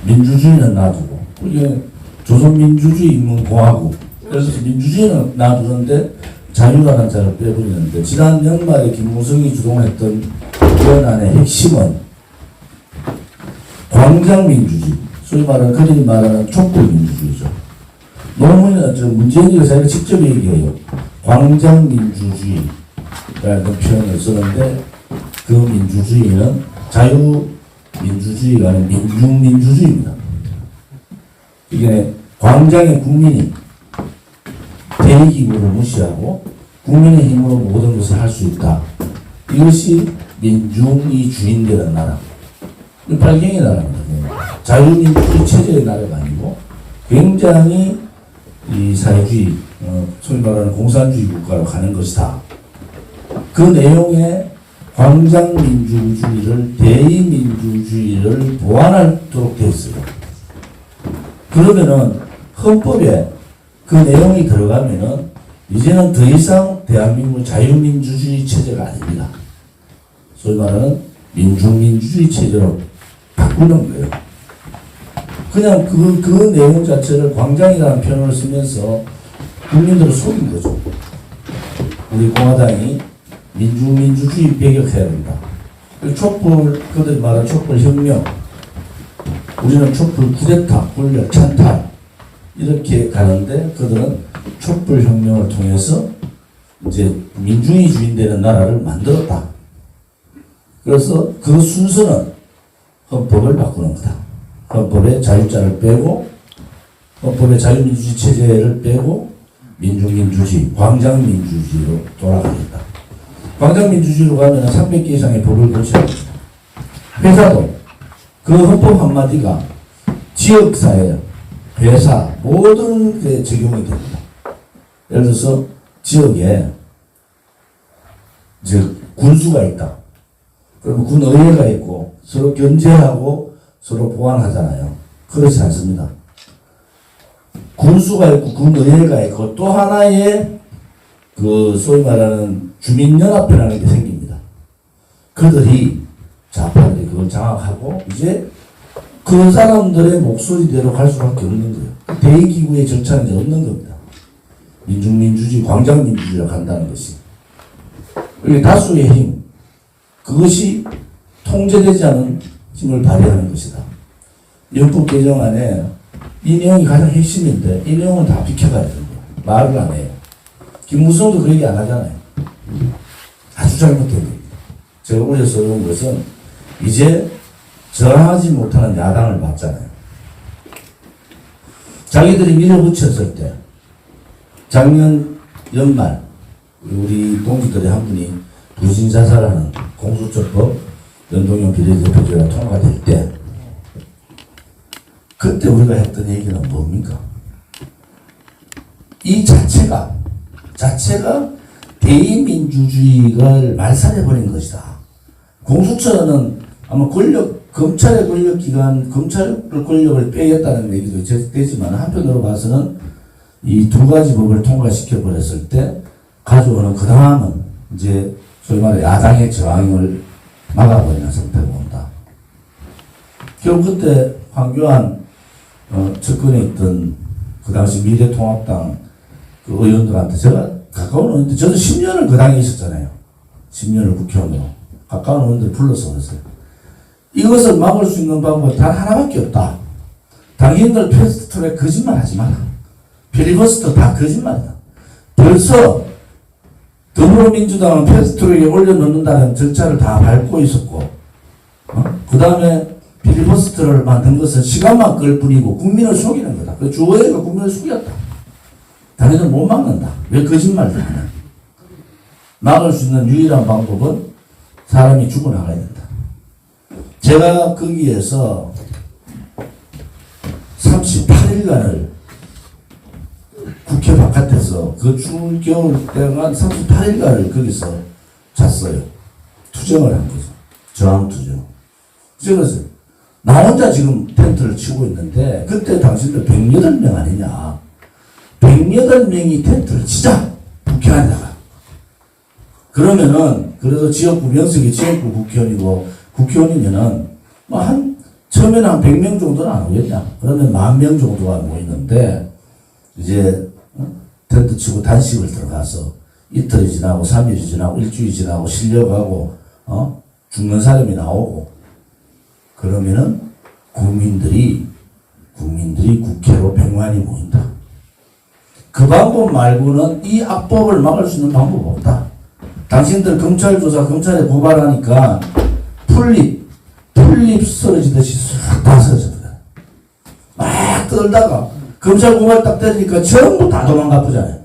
민주주의는 놔두고 이게 조선민주주의 인문공화국 그래서 민주주의는 놔두는데 자유라는 자를 빼버리는데 지난 연말에 김무성이 주동했던 기원안의 핵심은 광장민주주의 소위 말하는 그들이 말하는 촛불민주주의죠. 노무현 문재인이가 자기가 직접 얘기해요. 광장민주주의라는 표현을 쓰는데 그 민주주의는 자유민주주의가 아닌 민중민주주의입니다. 이게 광장의 국민이 대의기구를 무시하고 국민의 힘으로 모든 것을 할 수 있다. 이것이 민중이 주인되는 나라. 빨갱이 나라입니다. 자유민주주의 체제의 나라가 아니고 굉장히 이 사회주의, 소위 말하는 공산주의 국가로 가는 것이다. 그 내용에 광장민주주의를 대의민주주의를 보완하도록 되어 있어요. 그러면은 헌법에 그 내용이 들어가면은 이제는 더 이상 대한민국 자유민주주의 체제가 아닙니다. 소위 말하는 민중민주주의 체제로 바꾸는 거예요. 그냥 그 내용 자체를 광장이라는 표현을 쓰면서 국민들을 속인 거죠. 우리 공화당이 민중민주주의 배격해야 된다. 촛불, 그들이 말하는 촛불혁명, 우리는 촛불 쿠데타, 권력 찬탈 이렇게 가는데 그들은 촛불혁명을 통해서 이제 민중이 주인되는 나라를 만들었다. 그래서 그 순서는 헌법을 바꾸는 거다. 헌법의 자유자를 빼고 헌법의 자유민주주의 체제를 빼고 민중민주주의, 광장민주주의로 돌아가겠다. 광장민주주의로 가면 300개 이상의 법을 고쳐야 합니다. 회사도 그 헌법 한마디가 지역사회, 회사 모든 게 적용이 됩니다. 예를 들어서 지역에 이제 군수가 있다. 그러면 군의회가 있고 서로 견제하고 서로 보완하잖아요. 그렇지 않습니다. 군수가 있고 군의회가 있고 또 하나의 그 소위 말하는 주민연합회라는 게 생깁니다. 그들이 좌파들이 그걸 장악하고 이제 그 사람들의 목소리대로 갈 수밖에 없는 거예요. 대의기구의 절차는 이제 없는 겁니다. 민중민주주의, 광장민주주의로 간다는 것이. 그리고 다수의 힘, 그것이 통제되지 않은 힘을 발휘하는 것이다. 헌법 개정안에 이 내용이 가장 핵심인데 이 내용은 다 비켜가야 됩니다. 말을 안 해요. 김무성도 그 얘기 안 하잖아요. 아주 잘못된 겁니다. 제가 어제 써온 것은 이제 저항하지 못하는 야당을 봤잖아요. 자기들이 밀어붙였을 때 작년 연말 우리 동지들의 한 분이 부신자살하는 공수처법 연동형 비례대표제가 통과될 때 그때 우리가 했던 얘기는 뭡니까? 이 자체가 대의민주주의를 말살해버린 것이다. 공수처는 아마 검찰의 권력기관, 검찰의 권력을 빼겠다는 얘기도 되지만 한편으로 봐서는 이 두 가지 법을 통과시켜버렸을 때 가져오는 그 다음은 이제 소위 말해 야당의 저항을 막아버리는 상태가 온다. 결국 그때 황교안 측근에 있던 그 당시 미래통합당 그 의원들한테 제가 가까운 의원들, 저도 10년을 그 당에 있었잖아요. 10년을 국회의원으로. 가까운 의원들을 불러서 그랬어요. 이것을 막을 수 있는 방법은 단 하나밖에 없다. 당신들 패스트트랙 거짓말 하지 마라. 필리버스터 다 거짓말이다. 벌써 더불어민주당은 패스트트랙에 올려놓는다는 절차를 다 밟고 있었고, 그 다음에 필리버스터를 만든 것은 시간만 끌 뿐이고 국민을 속이는 거다. 그 주어회가 국민을 속였다. 당신은 못 막는다. 왜 거짓말을 하냐. 막을 수 있는 유일한 방법은 사람이 죽어나가야 된다. 제가 거기에서 38일간을 국회 바깥에서 그 추운 겨울 동안 38일간을 거기서 잤어요. 투쟁을 한 거죠. 저항투죠. 그래서 나 혼자 지금 텐트를 치고 있는데 그때 당신들 108명 아니냐. 108명이 텐트를 치자. 국회 안에다가. 그러면은 그래도 지역구 명색이 지역구 국회의원이고 국회의원이면은 뭐 처음에는 한 100명 정도는 안 오겠냐. 그러면 10,000명 정도가 모이는데 이제 텐트 치고 단식을 들어가서 이틀이 지나고 3일이 지나고 일주일이 지나고 실려가고 죽는 사람이 나오고 그러면은 국민들이 국회로 100만이 모인다. 그 방법 말고는 이 악법을 막을 수 있는 방법 없다. 당신들 검찰 조사, 검찰에 고발하니까 풀립 쓰러지듯이 싹 다 쓰러졌다. 막 떨다가 검찰 고발 딱 때리니까 전부 다 도망가 보잖아요.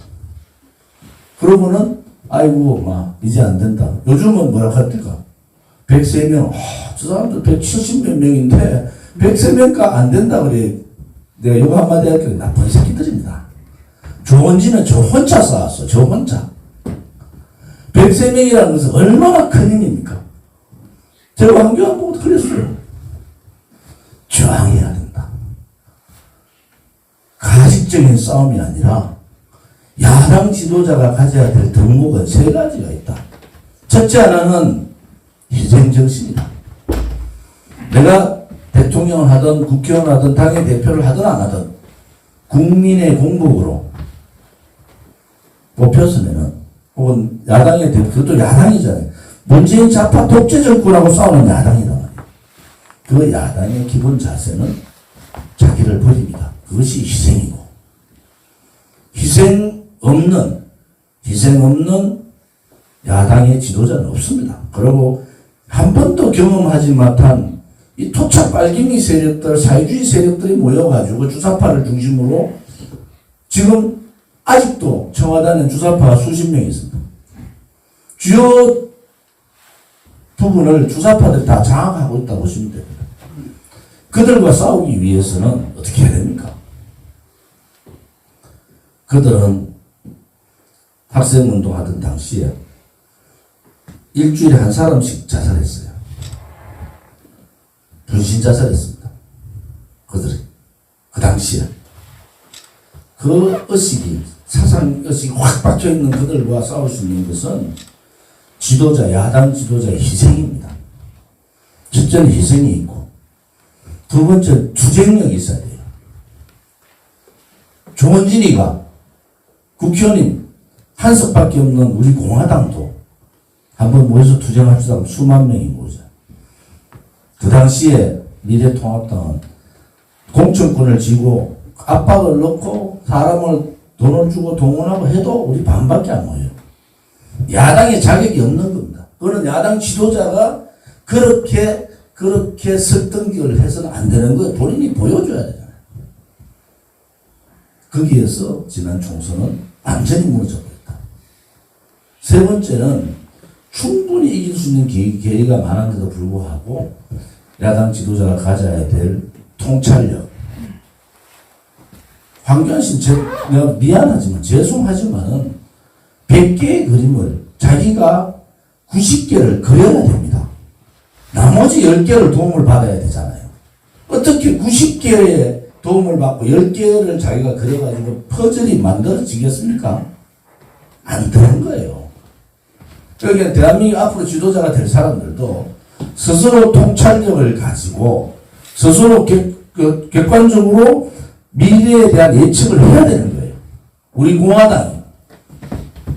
그러고는 아이고 막 이제 안 된다. 요즘은 뭐라고 할까? 103명. 저 사람들 170몇 명인데 103명가 안 된다 그래. 내가 요거 한마디 할게. 나쁜 새끼들입니다. 조원진은 저 혼자 쌓았어. 저 혼자. 103명이라는 것은 얼마나 큰 힘입니까? 제가 황교안 보고 그랬어요. 저항해야 된다. 가식적인 싸움이 아니라 야당 지도자가 가져야 될 덕목은 3가지가 있다. 첫째 하나는 희생정신이다. 내가 대통령을 하든 국회의원을 하든 당의 대표를 하든 안 하든 국민의 공복으로 뽑혔으면은 혹은 야당의 대표, 그것도 야당이잖아요. 문재인 좌파 독재 정권하고 싸우는 야당이다 말이에요. 그 야당의 기본 자세는 자기를 버립니다. 그것이 희생이고 희생 없는 야당의 지도자는 없습니다. 그리고 한 번도 경험하지 못한 이 토착 빨갱이 세력들, 사회주의 세력들이 모여가지고 주사파를 중심으로 지금 아직도 청와대는 주사파가 수십 명 있습니다. 주요 부분을 주사파들이 다 장악하고 있다고 보시면 됩니다. 그들과 싸우기 위해서는 어떻게 해야 됩니까? 그들은 학생운동하던 당시에 일주일에 한 사람씩 자살했어요. 분신 자살했습니다. 그들이 그 당시에 그 의식이 사상 의식이 확 박혀 있는 그들과 싸울 수 있는 것은 지도자, 야당 지도자의 희생입니다. 첫째는 희생이 있고 두 번째 투쟁력이 있어야 돼요. 조원진이가 국회의원님 한석밖에 없는 우리 공화당도 한번 모여서 투쟁합시다 하면 수만 명이 모이죠. 그 당시에 미래통합당은 공천권을 쥐고 압박을 넣고 사람을 돈을 주고 동원하고 해도 우리 반밖에 안 모여요. 야당의 자격이 없는 겁니다. 그거는 야당 지도자가 그렇게 설득력을 해서는 안 되는 거예요. 본인이 보여줘야 되잖아요. 거기에서 지난 총선은 완전히 무너져버렸다. 세 번째는 충분히 이길 수 있는 기회가 많은데도 불구하고 야당 지도자가 가져야 될 통찰력. 황교안 씨는 내가 미안하지만 죄송하지만은 100개의 그림을 자기가 90개를 그려야 됩니다. 나머지 10개를 도움을 받아야 되잖아요. 어떻게 90개의 도움을 받고 10개를 자기가 그려가지고 퍼즐이 만들어지겠습니까? 안 되는 거예요. 그러니까 대한민국 앞으로 지도자가 될 사람들도 스스로 통찰력을 가지고 스스로 객관적으로 미래에 대한 예측을 해야 되는 거예요. 우리 공화당이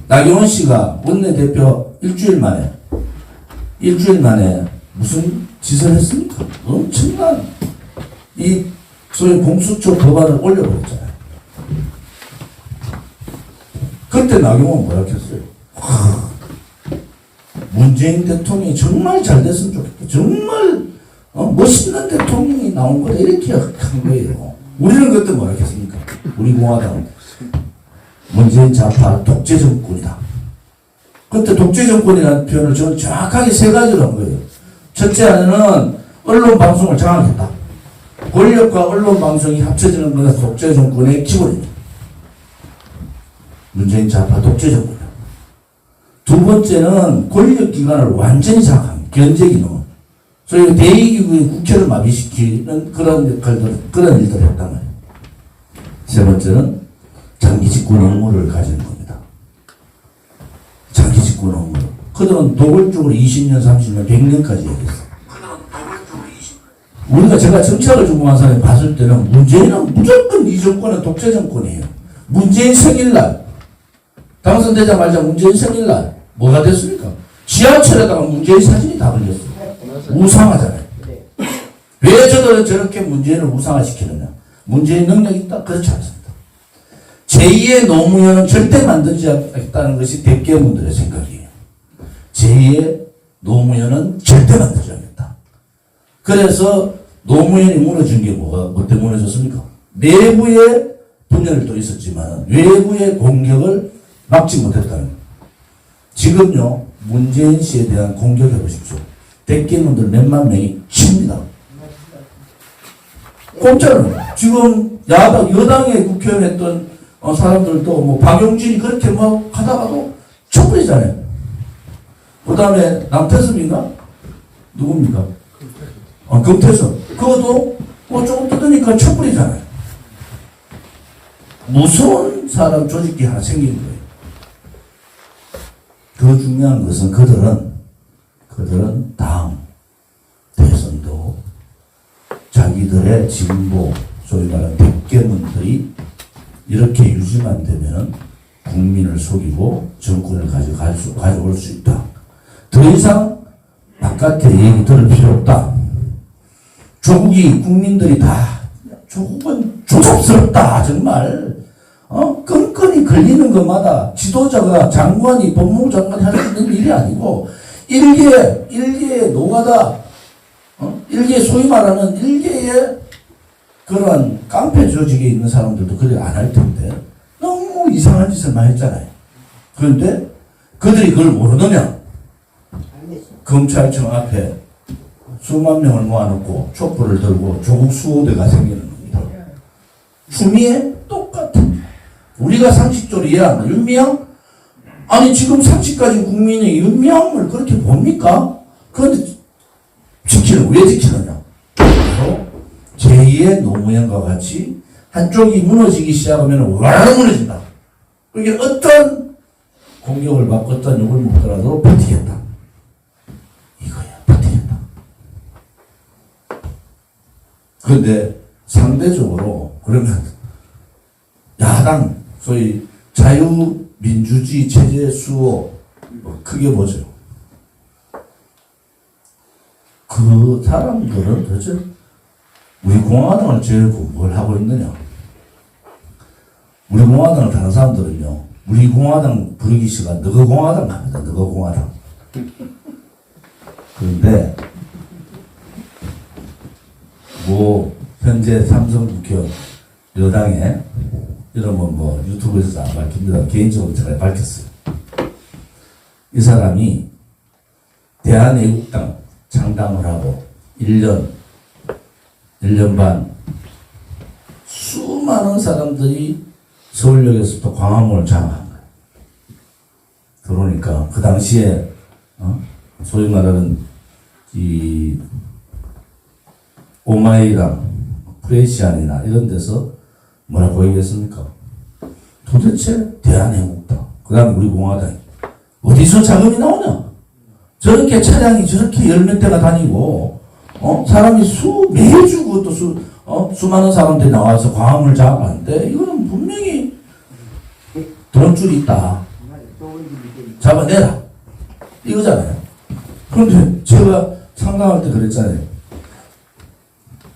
나경원 씨가 원내대표 일주일 만에 무슨 짓을 했습니까? 엄청난 이 소위 공수처 법안을 올려버렸잖아요. 그때 나경원 뭐라 했어요? 문재인 대통령이 정말 잘 됐으면 좋겠다. 정말 멋있는 대통령이 나온 거다. 이렇게 한 거예요. 우리는 그때 뭐라 했습니까? 우리 공화당은 문재인 좌파 독재 정권이다. 그때 독재 정권이라는 표현을 저는 정확하게 3가지로 한 거예요. 첫째 하나는 언론 방송을 장악했다. 권력과 언론 방송이 합쳐지는 것은 독재 정권의 기본입니다. 문재인 좌파 독재 정권이다. 두 번째는 권력기관을 완전히 장악합니다. 견제기능. 소위 대의기구의 국회를 마비시키는 그런 그런 일들을 했단 말이에요. 세 번째는 장기 집권 업무를 가지는 겁니다. 장기 집권 업무. 그들은 도굴적으로 20년, 30년, 100년까지 얘기했어. 제가 정치학을 전공한 사람이 봤을 때는 문재인은 무조건 이 정권은 독재 정권이에요. 문재인 생일날, 당선되자마자 문재인 생일날, 뭐가 됐습니까? 지하철에다가 문재인 사진이 다 걸렸어요. 우상하잖아요. 왜 저들은 저렇게 문재인을 우상화시키느냐? 문재인 능력이 있다? 그렇지 않습니다. 제2의 노무현은 절대 만들지 않겠다는 것이 대개분들의 생각이에요. 제2의 노무현은 절대 만들지 않겠다. 그래서 노무현이 무너진 게 뭐 때문에 무너졌습니까? 내부의 분열도 있었지만 외부의 공격을 막지 못했다는 거예요. 지금요, 문재인 씨에 대한 공격해 보십시오. 대개분들 몇만 명이 칩니다. 공짜로. 지금 여당의 국회의원 했던 사람들도 뭐 박용진이 그렇게 막 하다가도 쳐버리잖아요. 그 다음에 남태섭인가? 누굽니까? 금태섭. 그것도 뭐 조금 뜯으니까 쳐버리잖아요. 무서운 사람 조직이 하나 생긴 거예요. 더 중요한 것은 그들은 당, 대선도 자기들의 진보, 소위 말하는 백개문들이 이렇게 유지만 되면 국민을 속이고 정권을 가져올 수 있다. 더 이상 바깥에 얘기 들을 필요 없다. 조국이 국민들이 다 조국은 조잡스럽다. 정말 끈끈이 걸리는 것마다 지도자가 장관이 법무부 장관이 할 수 있는 일이 아니고 일개의 노가다 일개 소위 말하는 일개의 그런 깡패 조직에 있는 사람들도 그래 안 할 텐데 너무 이상한 짓을 많이 했잖아요. 그런데 그들이 그걸 모르느냐? 검찰청 앞에 수만 명을 모아놓고 촛불을 들고 조국 수호대가 생기는 겁니다. 추미애 똑같아. 우리가 상식적으로 이해한다. 윤미향? 아니 지금 상식 가진 국민이 윤미향을 그렇게 봅니까? 그런데 왜 지키느냐? 바로 제2의 노무현과 같이 한쪽이 무너지기 시작하면 와르르 무너진다. 그게 어떤 공격을 받고 어떤 욕을 먹더라도 버티겠다. 이거야. 버티겠다. 그런데 상대적으로 그러면 야당 소위 자유민주주의 체제 수호 크게 보죠. 그 사람들은 도대체 우리 공화당을 제외고 뭘 하고 있느냐? 우리 공화당을 다른 사람들은요, 우리 공화당 부르기 싫어 너거 공화당 갑니다. 너거 공화당. 그런데 뭐 현재 삼성 국회의원 여당에 이러면 뭐 유튜브에서 안 밝힙니다. 개인적으로 제가 밝혔어요. 이 사람이 대한애국당 창당을 하고 1년 반 수많은 사람들이 서울역에서부터 광화문을 장악한 거예요. 그러니까 그 당시에 소위 말하는 이 오마이랑 프레시안이나 이런 데서 뭐라고 얘기했습니까? 도대체 대한애국당, 그 다음에 우리 공화당이 어디서 자금이 나오냐? 저렇게 차량이 저렇게 열 몇 대가 다니고, 사람이 매주 그것도 수많은 사람들이 나와서 광화문을 장악하는데, 이거는 분명히 돈줄이 있다. 잡아내라. 이거잖아요. 그런데 제가 상담할 때 그랬잖아요.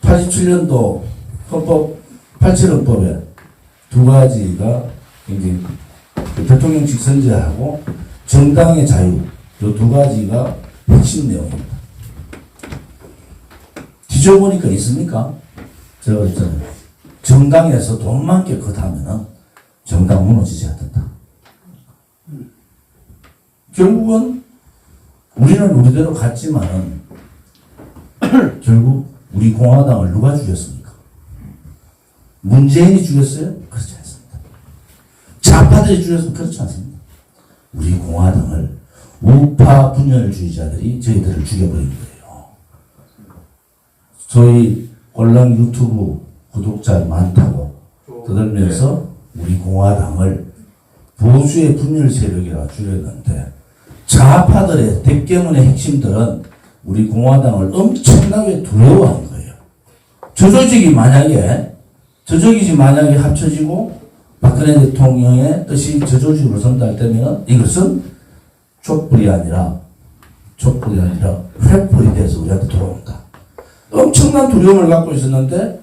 87년도 헌법 87헌법에 두 가지가 굉장히 대통령 직선제하고 정당의 자유, 이 두 가지가 핵심 내용입니다. 뒤져보니까 있습니까? 제가 그랬잖아요. 정당에서 돈만 깨끗 하면은 정당 무너지지 않는다. 결국은 우리는 우리대로 갔지만은 결국 우리 공화당을 누가 죽였습니까? 문재인이 죽였어요? 그렇지 않습니다. 좌파들이 죽였어요? 그렇지 않습니다. 우리 공화당을 우파 분열주의자들이 저희들을 죽여버린 거예요. 소위 꼴랑 유튜브 구독자 많다고 떠들면서 우리 공화당을 보수의 분열 세력이라 줄였는데 좌파들의 대깨문의 핵심들은 우리 공화당을 엄청나게 두려워한 거예요. 저 조직이 만약에 합쳐지고 박근혜 대통령의 뜻이 저 조직으로 전달되면 이것은 촛불이 아니라 횃불이 돼서 우리한테 돌아온다. 엄청난 두려움을 갖고 있었는데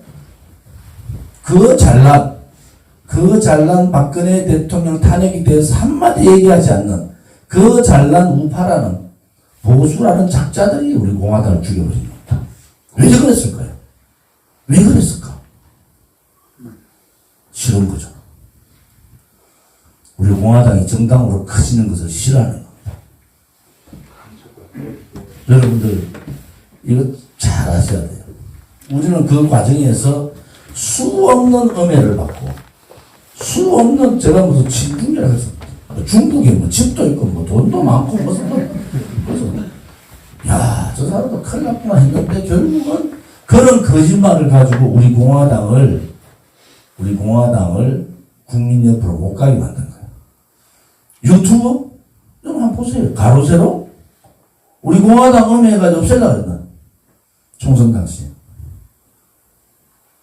그 잘난 박근혜 대통령 탄핵에 대해서 한마디 얘기하지 않는 그 잘난 우파라는 보수라는 작자들이 우리 공화당을 죽여버린 겁니다. 왜 그랬을까요? 왜 그랬을까? 싫은 거죠. 우리 공화당이 정당으로 커지는 것을 싫어하는 겁니다. 여러분들 이거 잘 아셔야 돼요. 우리는 그 과정에서 수없는 음해를 받고 수없는 제가 무슨 친중이라고 해서 중국에 뭐 집도 있고 뭐 돈도 많고 무슨 야, 저 사람도 큰일 났구나 했는데 결국은 그런 거짓말을 가지고 우리 공화당을 국민 옆으로 못 가게 만든 거예요. 유튜브? 좀 한번 보세요. 가로세로? 우리 공화당 음해가지고 없애려고 했나? 총선 당시에.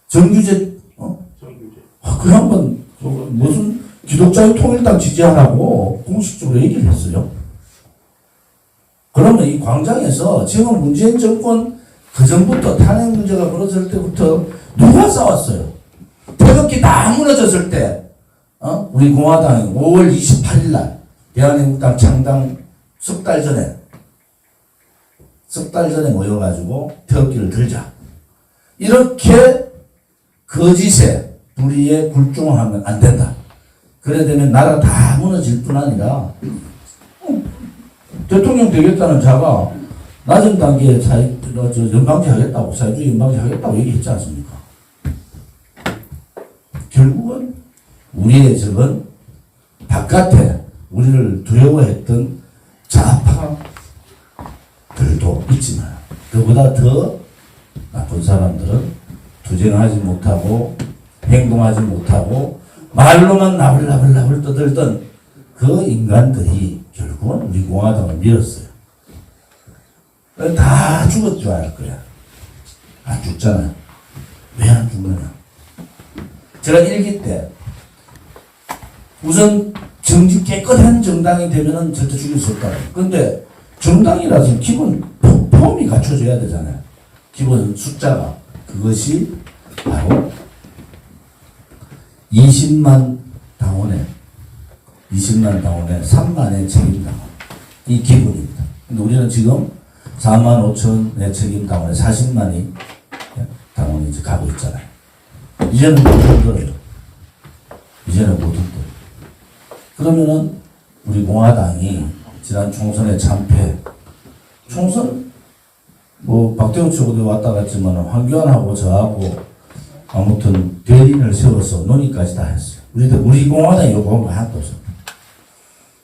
정규제, 그 양반, 무슨 기독자유 통일당 지지하라고 공식적으로 얘기를 했어요. 그러면 이 광장에서 지금 문재인 정권 그전부터 탄핵 문제가 벌어질 때부터 누가 싸웠어요? 태극기 다 무너졌을 때, 우리 공화당이 5월 28일 날, 대한민국당 창당 석 달 전에 모여가지고 태극기를 들자. 이렇게 거짓에 불의에 굴종하면 안 된다. 그래 되면 나라 다 무너질 뿐 아니라 대통령 되겠다는 자가 낮은 단계에 연방제 하겠다고, 사회주의 연방제 하겠다고 얘기했지 않습니까? 결국은 우리의 적은 바깥에 우리를 두려워했던 좌파들도 있지만 그보다 더 나쁜 사람들은 투쟁하지 못하고 행동하지 못하고 말로만 나불나불 떠들던 그 인간들이 결국은 우리 공화당을 밀었어요. 다 죽을 줄 알 거야. 안 죽잖아요. 왜 안 죽느냐? 제가 일기 때 우선 정직 깨끗한 정당이 되면은 절대 죽일 수 없다. 근데 정당이라서 기본 폼이 갖춰져야 되잖아요. 기본 숫자가. 그것이 바로 20만 당원에 3만의 책임당원. 이 기본입니다. 근데 우리는 지금 4만 5천의 책임당원에 40만이 당원이 이제 가고 있잖아요. 이제는 못 흔들어요. 그러면은 우리 공화당이 지난 총선에 참패, 총선 뭐 박대우 쪽으로 왔다 갔지만 황교안하고 저하고 아무튼 대리인을 세워서 논의까지 다 했어요. 우리 공화당이 요구한 거 하나도 없습니다.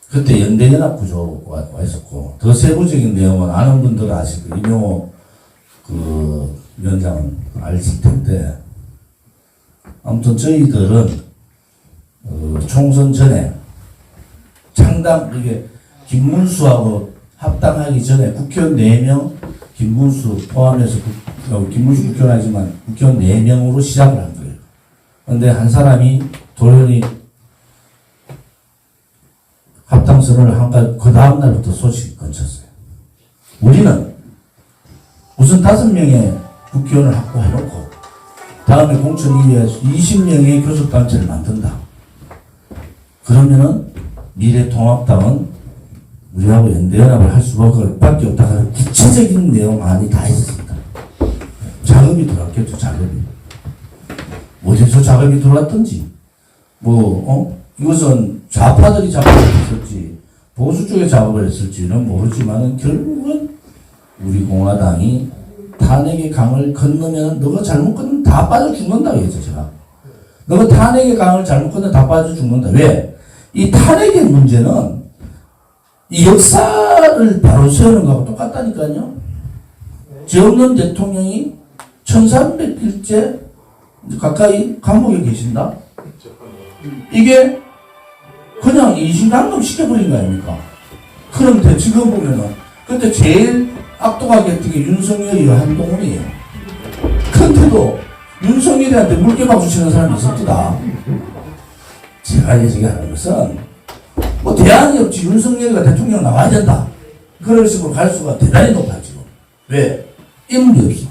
그때 연대연합 구조가 와 있었고 더 세부적인 내용은 아는 분들은 아시고 이명호 그 위원장은 아실 텐데 아무튼 저희들은 총선 전에 창당 이게 김문수하고 합당하기 전에 국회의원 4명 김문수 포함해서 김문수 국회의원 하지만 국회의원 4명으로 시작을 한 거예요. 그런데 한 사람이 돌연히 합당선을 한가 그 다음 날부터 소식이 끊쳤어요. 우리는 우선 5명의 국회의원을 확보해놓고 다음에 공천 이후에 20명의 교섭단체를 만든다. 그러면은 미래통합당은 우리하고 연대연합을 할 수밖에 없다 하는 구체적인 내용안이 다 있습니다. 작업이 들어왔겠죠, 작업이. 어디서 작업이 들어왔든지, 이것은 좌파들이 작업을 했을지, 보수 쪽에 작업을 했을지는 모르지만은 결국은 우리 공화당이 탄핵의 강을 건너면 너가 잘못 건너면 다 빠져 죽는다고 했죠, 제가. 너가 탄핵의 강을 잘못 건너면 다 빠져 죽는다. 왜? 이 탄핵의 문제는 이 역사를 바로 세우는 거하고 똑같다니까요. 죄 없는 대통령이 1300일째 가까이 감옥에 계신다? 이게 그냥 이신강금 시켜버린 거 아닙니까? 그런데 지금 보면은 그때 제일 악독하게 했던 게 윤석열이와 한동훈이에요. 근데도 윤석열이한테 물개박수 치는 사람이 있었다. 제가 얘기하는 것은 뭐 대안이 없지 윤석열이가 대통령 나와야 된다. 그런 식으로 갈 수가 대단히 높아지고. 왜? 인물이 없어.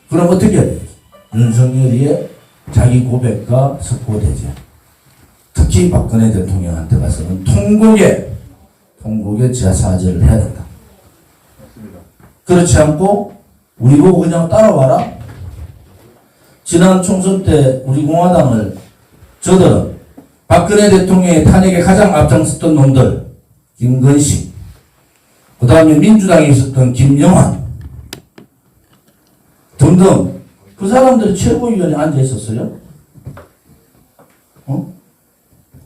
그럼 어떻게 해야 되겠어? 윤석열이의 자기 고백과 석고대죄. 특히 박근혜 대통령한테 가서는 통곡의 지하사죄를 해야 된다. 그렇지 않고 우리 보고 그냥 따라와라. 지난 총선 때 우리 공화당을 저들은 박근혜 대통령의 탄핵에 가장 앞장섰던 놈들 김건식, 그 다음에 민주당에 있었던 김영환 등등 그 사람들이 최고위원회에 앉아 있었어요.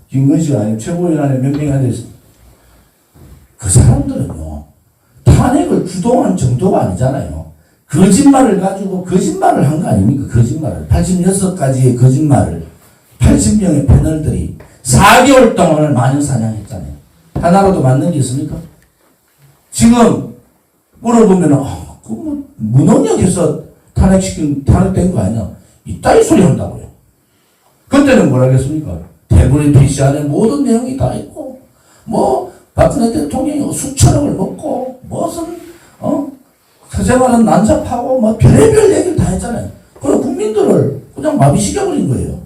김건식이 아니고 최고위원회에 몇 명이 앉아 있었어요. 그 사람들은요 탄핵을 주도한 정도가 아니잖아요. 거짓말을 가지고 거짓말을 한 거 아닙니까? 거짓말을 86가지의 거짓말을 80명의 패널들이 4개월 동안을 마녀 사냥했잖아요. 하나라도 맞는 게 있습니까? 지금 물어보면 그 무능력에서 탄핵된 거 아니야? 이따위 소리 한다고요. 그때는 뭐라 했습니까? 대부분 PC 안에 모든 내용이 다 있고 박근혜 대통령이 수천억을 먹고 무슨 사생활은 난잡하고 별의별 얘기를 다 했잖아요. 그리고 국민들을 그냥 마비시켜버린 거예요.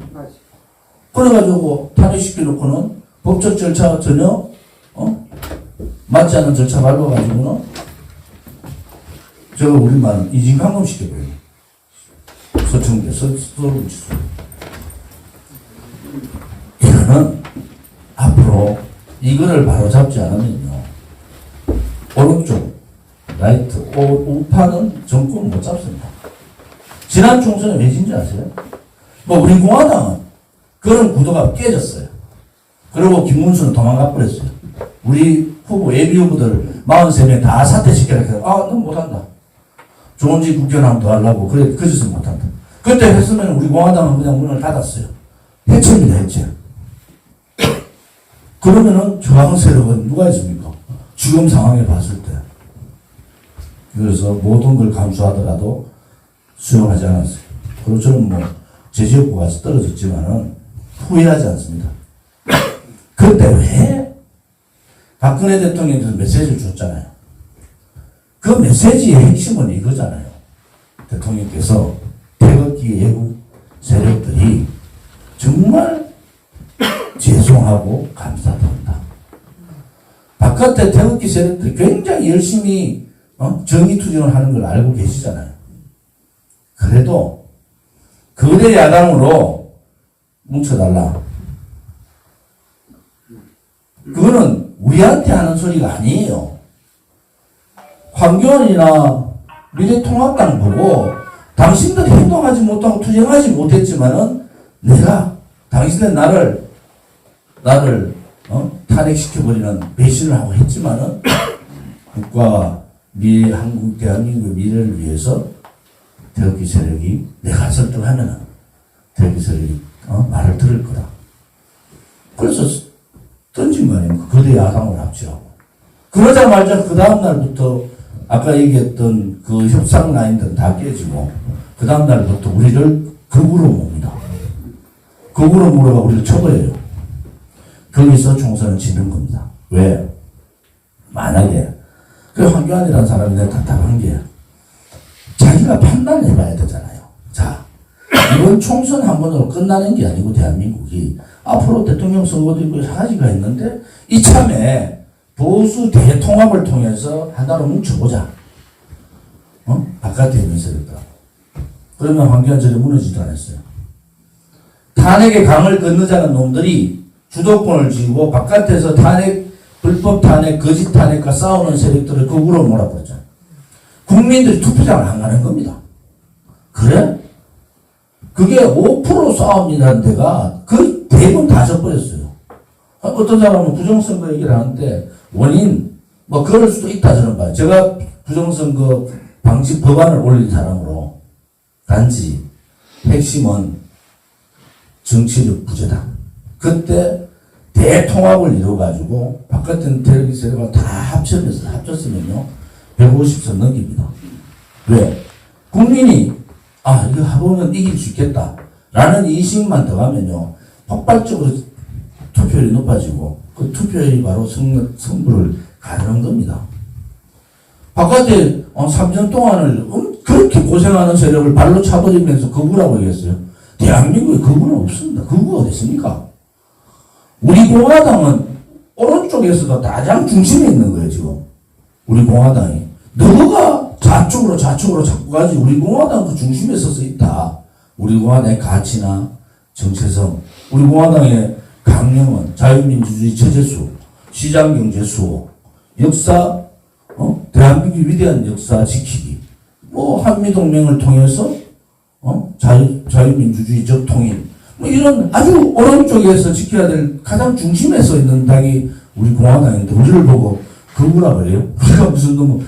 그래가지고 탄핵시켜놓고는 법적 절차 전혀 맞지 않은 절차 밟아가지고는 저거 우리만 이진강금 시켜버려요. 서청대 서울구치소. 이거는 앞으로 이거를 바로 잡지 않으면요 오른쪽 라이트 우파는 정권 못 잡습니다. 지난 총선에 왜 진지 아세요? 우리 공화당은 그런 구도가 깨졌어요. 그리고 김문수는 도망가 버렸어요. 우리 후보 예비 후보들 43명 다 사퇴시켜라 해서 넌 못한다. 좋은 집 국회의원 더 하려고 그래 그 짓은 못한다. 그때 했으면 우리 공화당은 그냥 문을 닫았어요. 해체입니다. 해체. 그러면은 저항 세력은 누가 있습니까? 지금 상황에 봤을 때. 그래서 모든 걸 감수하더라도 수용하지 않았어요. 그리고 저는 제지역구 가서 떨어졌지만은 후회하지 않습니다. 그때 왜 박근혜 대통령께서 메시지를 줬잖아요. 그 메시지의 핵심은 이거잖아요. 대통령께서 태극기 외국 세력들이 정말 죄송하고 감사드린다. 바깥에 태극기 세력들이 굉장히 열심히 정의투쟁을 하는 걸 알고 계시잖아요. 그래도 거대 야당으로 뭉쳐달라. 그거는 우리한테 하는 소리가 아니에요. 황교안이나 미래통합당 보고 당신들이 행동하지 못하고 투쟁하지 못했지만은 내가 당신들 나를 탄핵시켜버리는 배신을 하고 했지만은 국가 한국 대한민국의 미래를 위해서 태극기 세력이 내가 설득하면은 태극기 세력이 말을 들을 거다. 그래서 던진 거 아닙니까? 거대 야당을 합치라고. 그러자마자 그 다음날부터 아까 얘기했던 그 협상 라인들은 다 깨지고 그 다음날부터 우리를 극으로 봅니다. 극으로 몰아가 우리를 쳐버려요. 거기서 총선을 치는 겁니다. 왜? 만약에 그 황교안이라는 사람이 내가 답답한 게 자기가 판단해봐야 되잖아요. 자, 이번 총선 한 번으로 끝나는 게 아니고 대한민국이 앞으로 대통령 선거도 있고 여러 가지가 있는데 이참에 보수 대통합을 통해서 하나로 뭉쳐보자. 바깥에 있는 세력들. 그러면 황교안처럼 무너지도 않았어요. 탄핵의 강을 건너자는 놈들이 주도권을 쥐고 바깥에서 불법 탄핵, 거짓 탄핵과 싸우는 세력들을 극으로 몰아버렸잖아요. 국민들이 투표장을 안 가는 겁니다. 그래? 그게 5% 싸움이라는 데가 거의 대부분 다 져버렸어요. 어떤 사람은 부정선거 얘기를 하는데 원인, 그럴 수도 있다 저는 봐요. 제가 부정선거 방지 법안을 올린 사람으로 단지 핵심은 정치력 부재다. 그때 대통합을 이뤄가지고 바깥에 텔레비 세대가 다 합쳤으면요 150선 넘깁니다. 왜? 국민이 이거 해보면 이길 수 있겠다 라는 인식만 더가면요 폭발적으로 투표율이 높아지고 그 투표율이 바로 승부를 가르는 겁니다. 바깥에 3년 동안을 그렇게 고생하는 세력을 발로 차버리면서 거부라고 얘기했어요. 대한민국에 거부는 없습니다. 거부가 어디 있습니까? 우리 공화당은 오른쪽에서도 가장 중심에 있는 거예요, 지금. 우리 공화당이. 너가 좌측으로 자꾸 가지. 우리 공화당 그 중심에 서서 있다. 우리 공화당의 가치나 정체성, 우리 공화당의 강령은 자유민주주의 체제수, 시장경제 수호, 역사, 대한민국의 위대한 역사 지키기, 한미동맹을 통해서 자유민주주의적 통일, 이런 아주 오른쪽에서 지켜야 될 가장 중심에 서 있는 당이 우리 공화당인데 우리를 보고 거부라 그래요? 우리가 무슨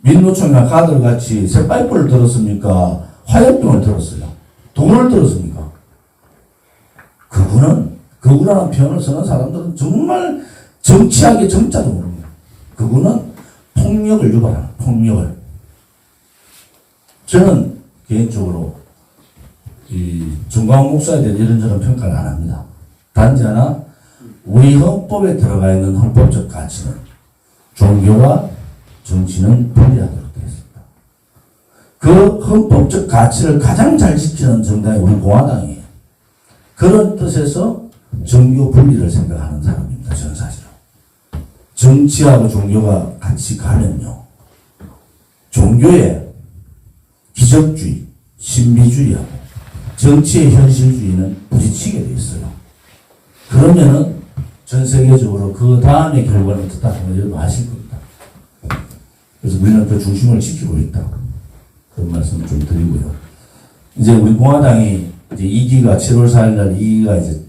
민노총이나 가들 같이 새파이프를 들었습니까? 화염병을 들었어요? 돈을 들었습니까? 거부라는 표현을 쓰는 사람들은 정말 정치하게 정자도 모릅니다. 그분은 폭력을 유발하는 폭력을. 저는 개인적으로 이 정광훈 목사에 대해 이런저런 평가를 안 합니다. 단지 하나 우리 헌법에 들어가 있는 헌법적 가치는 종교와 정치는 분리하도록 되어 있습니다. 그 헌법적 가치를 가장 잘 지키는 정당이 우리 공화당이에요. 그런 뜻에서 정교 분리를 생각하는 사람입니다. 저는 사실은. 정치하고 종교가 같이 가면요. 종교의 기적주의, 신비주의하고 정치의 현실주의는 부딪히게 돼 있어요. 그러면은 전 세계적으로 그 다음의 결과는 어떻다 하면 여러분 아실 겁니다. 그래서 우리는 그 중심을 지키고 있다. 그런 말씀을 좀 드리고요. 이제 우리 공화당이 이제 2기가 7월 4일날 2기가 이제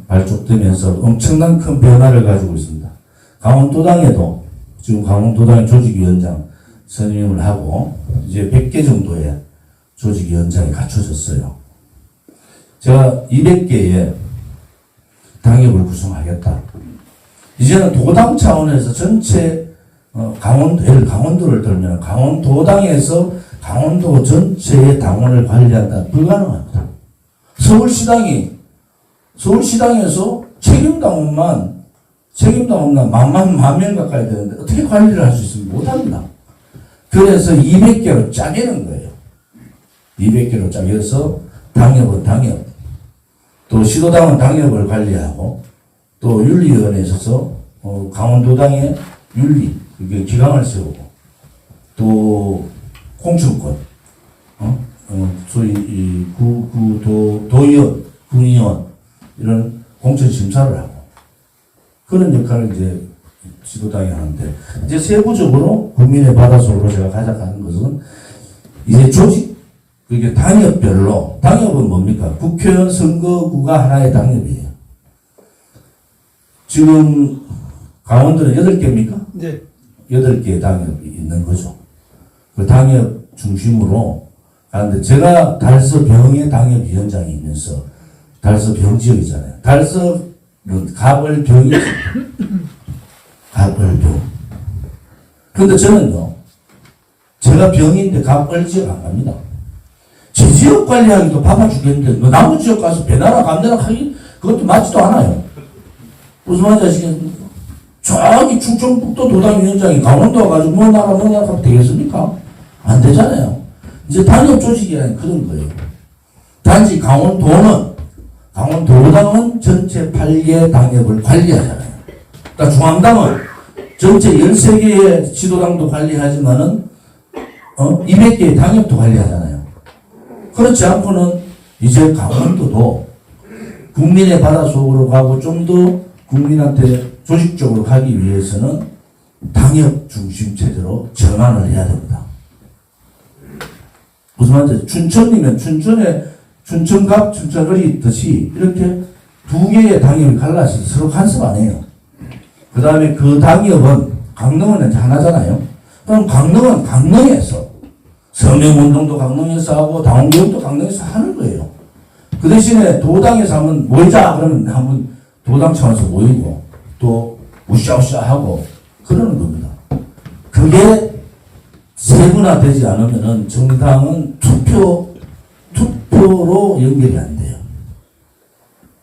발족되면서 엄청난 큰 변화를 가지고 있습니다. 강원도당에도 지금 강원도당의 조직위원장 선임을 하고 이제 100개 정도의 조직위원장이 갖춰졌어요. 제가 200개의 당협을 구성하겠다. 이제는 도당 차원에서 전체 강원도를 들면 강원도당에서 강원도 전체의 당원을 관리한다. 불가능합니다. 서울시당에서 책임당원만 만 명 가까이 되는데 어떻게 관리를 할 수 있습니까? 못합니다. 그래서 200개로 짜개는 거예요. 200개로 짜개서 당협은 당협, 또 시도당은 당협을 관리하고 또 윤리위원회에 있어서 강원도당의 윤리, 그게 기강을 세우고 또 공천권, 소위 이 도의원, 군의원 이런 공천 심사를 하고 그런 역할을 이제 시도당이 하는데 이제 세부적으로 국민의 바닷속으로 제가 가져가는 것은 이제 조직, 그게 당협별로, 당협은 뭡니까? 국회의원 선거구가 하나의 당협이에요. 지금 강원도는 8개입니까? 네. 8개의 당협이 있는 거죠. 그 당협 중심으로 가는데 제가 달서병의 당협위원장이면서 달서병 지역이잖아요. 달서는 가벌병이 있습니다. 가벌병. 근데 저는요, 제가 병인데 가벌 지역 안 갑니다. 제 지역 관리하기도 바빠 죽겠는데 남은 지역 가서 배나라 감나라 하기 그것도 맞지도 않아요. 무슨 말인지 아시겠습니까? 저기 충청북도 도당위원장이 강원도 와가지고 뭐 나라 하면 되겠습니까? 안 되잖아요. 이제 단협 조직이라는 그런 거예요. 단지 강원도당은 전체 8개 당협을 관리하잖아요. 그러니까 중앙당은 전체 13개의 지도당도 관리하지만은 200개의 당협도 관리하잖아요. 그렇지 않고는 이제 강원도도 국민의 바닷속으로 가고 좀 더 국민한테 조직적으로 가기 위해서는 당협 중심 체제로 전환을 해야 됩니다. 무슨 말인지 춘천이면 춘천갑, 춘천을이 있듯이 이렇게 2개의 당협이 갈라서 서로 간섭 안 해요. 그 다음에 그 당협은 강릉은 이제 하나잖아요. 그럼 강릉은 강릉에서 서명운동도 강릉에서 하고 당원교육도 강릉에서 하는 거예요. 그 대신에 도당에서 하면 모이자 그러면 한번 도당 차원에서 모이고 또 우샤우샤 하고 그러는 겁니다. 그게 세분화되지 않으면은 정당은 투표로 연결이 안 돼요.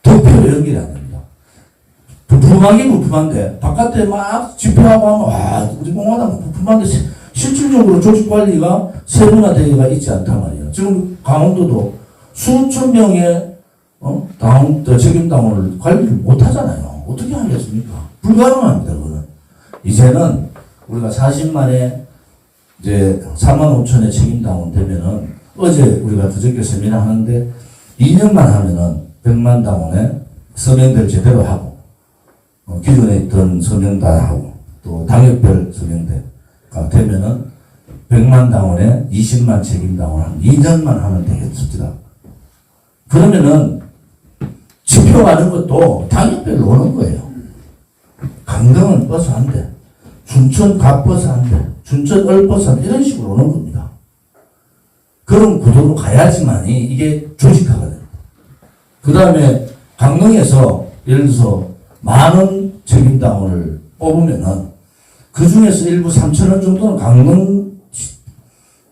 투표로 연결이 안 됩니다. 부품하긴 부품한데 바깥에 막 집회하고 하면 와 우리 공화당 부품한데 실질적으로 조직 관리가 세분화되기가 있지 않단 말이에요. 지금 강원도도 수천 명의 책임당원을 관리를 못 하잖아요. 어떻게 하겠습니까? 불가능합니다. 그거는 이제는 우리가 40만에 이제 4만 5천의 책임당원 되면은 어제 우리가 그저께 세미나 하는데 2년만 하면은 100만 당원에 서명들 제대로 하고 기존에 있던 서명 다 하고 또 당협별 서명대가 되면은 100만 당원에 20만 책임당원 한 2년만 하면 되겠습니다. 그러면은 집회하는 것도 당협별로 오는 거예요. 강릉은 버스 한 대, 춘천 갑버스 한 대, 춘천 을버스 한 대, 이런 식으로 오는 겁니다. 그런 구도로 가야지만이 이게 조직화가 됩니다. 그 다음에 강릉에서 예를 들어서 많은 책임당원을 뽑으면은 그 중에서 일부 3,000원 정도는 강릉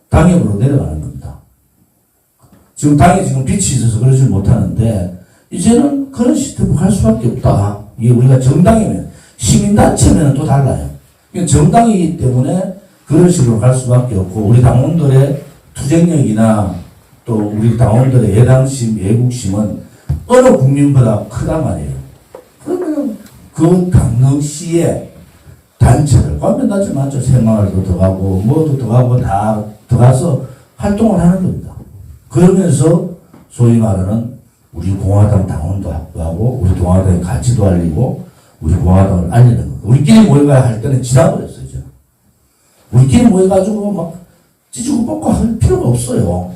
당협으로 내려가는 겁니다. 지금 당에 지금 빚이 있어서 그러지 못하는데 이제는 그런 시스템으로 갈 수밖에 없다. 이게 우리가 정당이면 시민단체면 또 달라요. 정당이기 때문에 그런 식으로 갈 수밖에 없고 우리 당원들의 투쟁력이나 또 우리 당원들의 예당심, 애국심은 어느 국민보다 크단 말이에요. 그러면 그 강릉시의 단체를 관면단체 맞죠? 새마을도 들어가고 뭐도 들어가고 다 들어가서 활동을 하는 겁니다. 그러면서 소위 말하는 우리 공화당 당원도 확보하고 우리 공화당의 가치도 알리고 우리 공화당을 알리는 겁니다. 우리끼리 모여가야 할 때는 지나버렸어요. 이제. 우리끼리 모여가지고 막 찌주고 뽑고 할 필요가 없어요.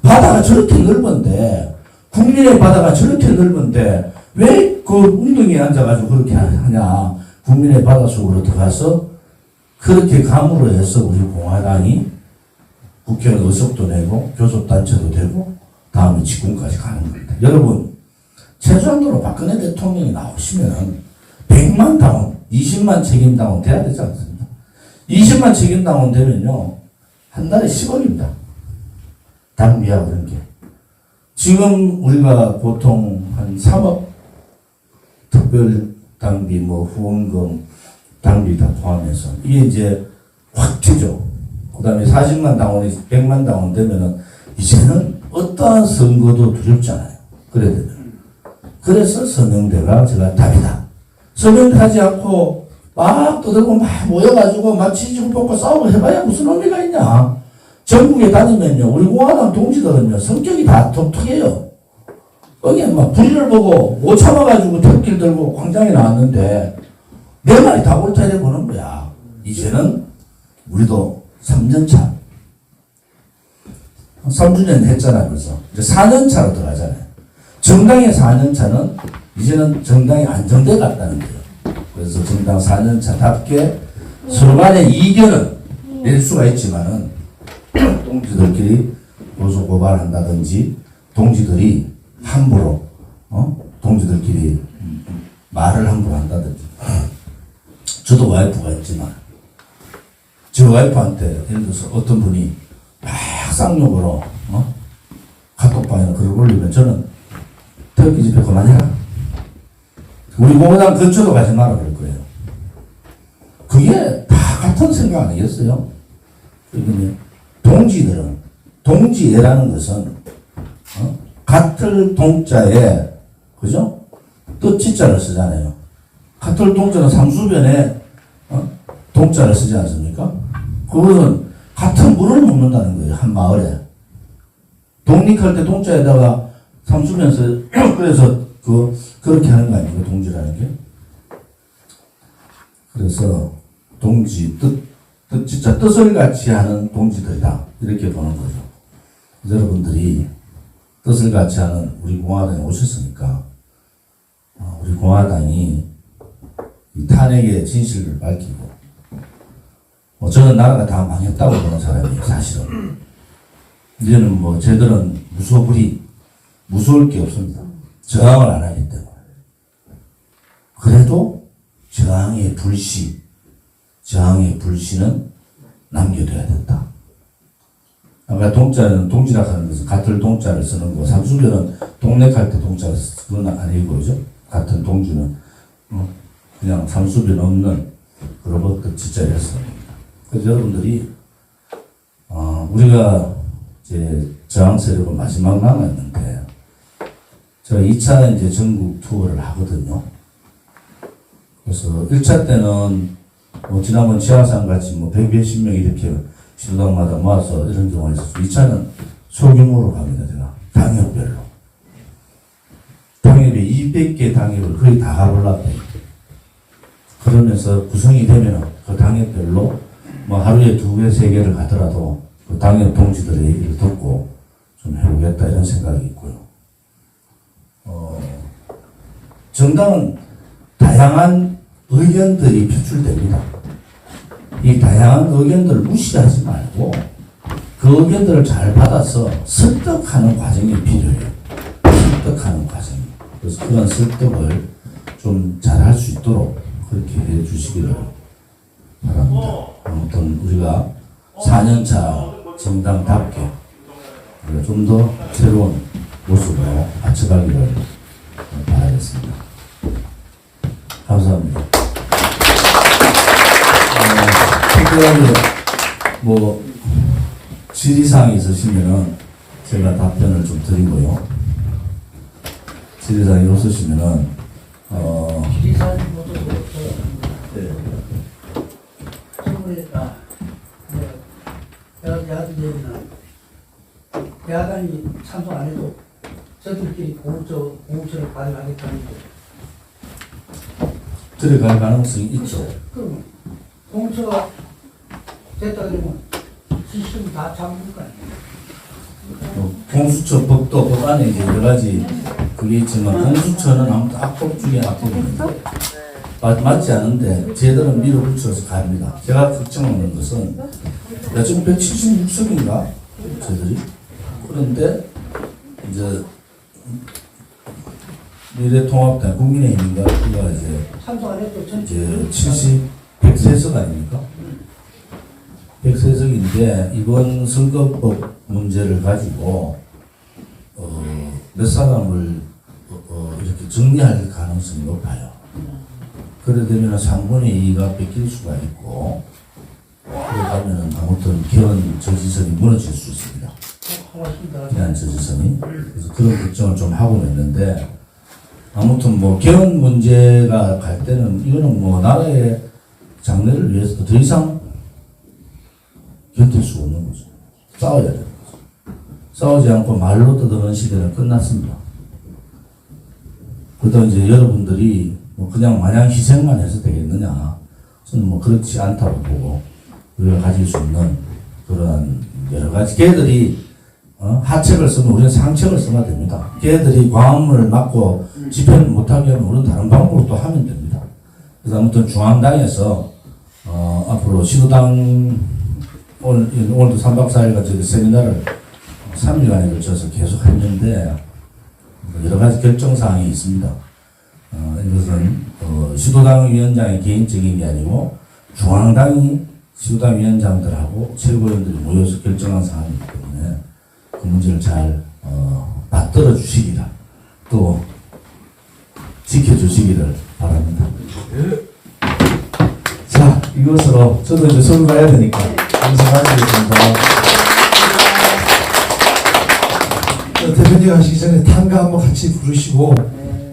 바다가 저렇게 넓은데 국민의 바다가 저렇게 넓은데 왜 그 웅덩이에 앉아가지고 그렇게 하냐. 국민의 바다 속으로 들어가서 그렇게 감으로 해서 우리 공화당이 국회의원 의석도 내고 교섭단체도 되고 다음에 직군까지 가는 겁니다. 여러분 최소한도로 박근혜 대통령이 나오시면 100만 당원, 20만 책임당원 돼야 되지 않습니까? 20만 책임당원 되면요 한 달에 10억입니다. 당비하고 그런 게. 지금 우리가 보통 한 3억 특별 당비, 뭐 후원금, 당비 다 포함해서 이게 이제 확 튀죠. 그 다음에 40만 당원이 100만 당원 되면은 이제는 어떠한 선거도 두렵지 않아요. 그래야 되면. 그래서 서명대가 제가 답이다. 서명하지 않고 막 떠들고 막 모여가지고 막 지지고 뽑고 싸우고 해봐야 무슨 의미가 있냐. 전국에 다니면요 우리 공화당 동지들은요 성격이 다 독특해요. 거기에 막 불의를 보고 못 참아가지고 태극기를 들고 광장에 나왔는데 내 말이 다 옳다 이래 보는 거야. 이제는 우리도 3년차 3주년 했잖아요. 그래서 이제 4년차로 들어가잖아요. 정당의 4년차는 이제는 정당이 안정돼 갔다는 거예요. 그래서 정당 4년차답게 서로 간의 이견은 낼 수가 있지만은 동지들끼리 고소 고발한다든지 동지들이 함부로 동지들끼리 말을 함부로 한다든지. 저도 와이프가 있지만 저 와이프한테 예를 들어서 어떤 분이 막 쌍욕으로 카톡방에나 글을 올리면 저는 태극기 집회 그만해라. 우리 공화당 근처도 가지 마라 그럴 거예요. 그게 다 같은 생각 아니겠어요? 그러면 동지들은 동지애라는 것은 같을 동자에 그죠? 뜻지자를 쓰잖아요. 같을 동자는 상수변에 동자를 쓰지 않습니까? 그것은 같은 물을 먹는다는 거예요. 한 마을에. 독립할 때 동자에다가 상수변에서 그래서 그렇게 하는 거 아닙니까? 동지라는 게. 그래서 동지 뜻지자 뜻을 같이 하는 동지들이다. 이렇게 보는 거죠. 여러분들이 뜻을 같이 하는 우리 공화당에 오셨으니까 우리 공화당이 이 탄핵의 진실을 밝히고 저는 나라가 다 망했다고 보는 사람이에요, 사실은. 이제는 뭐 쟤들은 무서울 게 없습니다. 저항을 안 하기 때문에. 그래도 저항의 불씨는 남겨둬야 된다. 아까 동자는 동지락 하는 것은 같은 동자를 쓰는 거, 삼수변은 동맥할 때 동자를 쓰는 건 아니고, 그죠? 같은 동주는 그냥 삼수변 없는 그로부터 지자를 했습니다. 그래서 여러분들이 우리가 이제 저항 세력은 마지막 남았는데, 제가 2차 이제 전국 투어를 하거든요. 그래서 1차 때는 지난번 지하상 같이 100명 이렇게 시도당마다 모아서 이런 경우가 있었고, 2차는 소규모로 갑니다, 제가. 당협별로. 당협이 200개 당협을 거의 다 가보려고 해요. 그러면서 구성이 되면 그 당협별로 하루에 2개, 3개를 가더라도 그 당협 동지들의 얘기를 듣고 좀 해보겠다 이런 생각이 있고요. 정당은 다양한 의견들이 표출됩니다. 이 다양한 의견들을 무시하지 말고 그 의견들을 잘 받아서 설득하는 과정이 필요해요. 설득하는 과정이. 그래서 그런 설득을 좀 잘할 수 있도록 그렇게 해 주시기를 바랍니다. 아무튼 우리가 4년차 정당답게 좀 더 새로운 모습으로 맞춰가기를 바라겠습니다. 감사합니다. 특별하게 질의사항이 있으시면은 제가 답변을 좀 드리고요. 질의사항이 없으시면은 야당이 찬성 안 해도 저들끼리 공천을 발휘하겠다는데 들어갈 가능성이 있죠. 그럼 공천가 됐다 그러면 시스템 다 잠글 거 아니에요? 공수처법도 법안에 이제 여러 가지 그게 있지만 공수처는 아무튼 악법 중에 악법입니다. 맞지 않은데 제대로 밀어붙여서 갑니다. 제가 걱정하는 것은 지금 176석인가 저들이 그런데 이제 미래통합당 국민의힘인가 그가 이제 찬성 안 해도 이제 100세석 아닙니까? 100세석인데 이번 선거법 문제를 가지고 몇 사람을 이렇게 정리할 가능성이 높아요. 그래 되면 3분의 2가 뺏길 수가 있고 그러다면 아무튼 개헌 저지선이 무너질 수 있습니다. 개헌 저지선이. 그래서 그런 걱정을 좀 하고 있는데 아무튼 개헌 문제가 갈 때는 이거는 나라의 장래를 위해서 더 이상 견딜 수 없는 거죠. 싸워야 되는 거죠. 싸우지 않고 말로 떠드는 시대는 끝났습니다. 그러다 이제 여러분들이 그냥 마냥 희생만 해서 되겠느냐. 저는 그렇지 않다고 보고, 우리가 가질 수 있는 그러한 여러 가지. 걔들이, 하책을 쓰면 우리는 상책을 써야 됩니다. 걔들이 광화문을 막고 집회를 못하게 하면 우리는 다른 방법으로 또 하면 됩니다. 그래서 아무튼 중앙당에서, 앞으로 시도당, 오늘도 3박 4일간 저기 세미나를 3일간에 걸쳐서 계속 했는데, 여러 가지 결정사항이 있습니다. 이것은 시도당 위원장의 개인적인 게 아니고 중앙당이 시도당 위원장들하고 최고위원들이 모여서 결정한 사항이기 때문에 그 문제를 잘 받들어 주시기를 또 지켜주시기를 바랍니다. 자, 이것으로 저도 이제 서울 가야 되니까 감사하겠습니다. 대표님 하시기 전에 탄가 한번 같이 부르시고,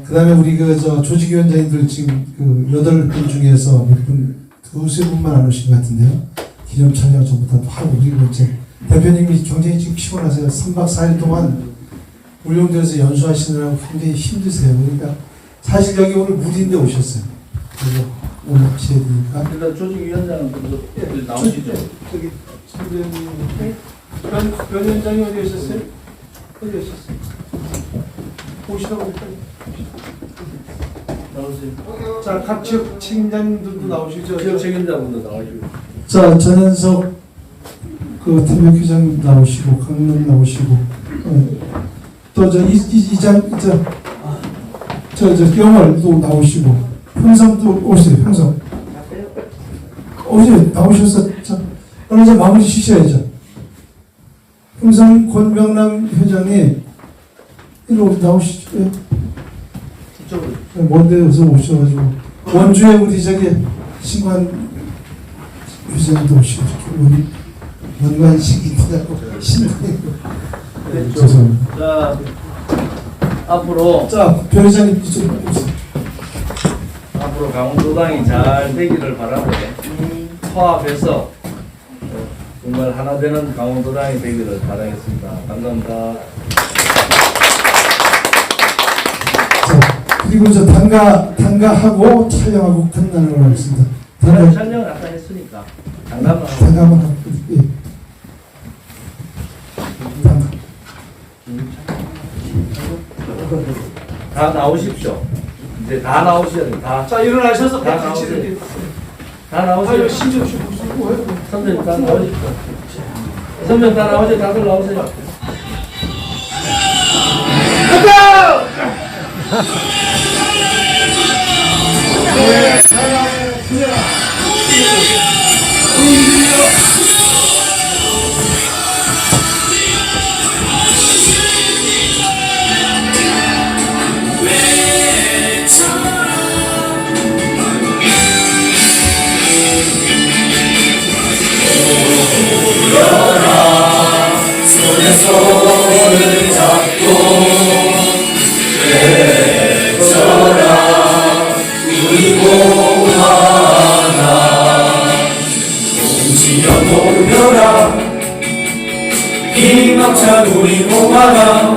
그 다음에 우리 조직위원장님들 지금 8분 중에서 몇 분, 2-3분만 안 오신 것 같은데요. 기념 촬영 전부터 하고, 그리고 이제 대표님이 굉장히 지금 피곤하세요. 3박 4일 동안 울릉도에서 연수하시느라고 굉장히 힘드세요. 그러니까 사실 여기 오늘 무리인데 오셨어요. 그래서 오늘 하셔야 되니까. 일단 조직위원장은 애들 나오시죠? 저기 변 위원장이 어디 오셨어요? 어디 오셨어요? 오시라고 했더니. 나오세요. 자, 각 지역 책임자님들도 나오시죠. 지역 책임자분도 나오시고. 자, 전현석 그 태백회장 나오시고 강릉 나오시고 또 저 이장 저 영월도 나오시고 평성도 오세요. 평성 오세요. 나오셔서 자 오늘 이제 마무리 주셔야죠. 평성 권병남 회장님 이리 나오시죠. 예. 먼데 어서 오셔가지고 원주에 우리 저기 신관 회장도 오시고 우리 원관식이 있다고 신관이 죄송합니다. 자, 앞으로 변호사님 이쪽으로 오세요. 앞으로 강원도당이 잘 되기를 바라고 화합해서 정말 하나 되는 강원도당이 되기를 바라겠습니다. 감사합니다. 자, 그리고 저 단가하고 촬영하고 끝나는 걸 하겠습니다. 촬영을 아까 했으니까 단가만 하고 예. 다 나오십시오. 이제 다 나오셔야 돼요. 다. 자, 일어나셔서 다 나오세요. 다 나오세요. 선생님 다 나오십시오. 선생님 다 나오세요. 다들 나오세요. 손을 잡고 외쳐라 우리 공 하나 동지여 모여라 희망찬 우리 공 하나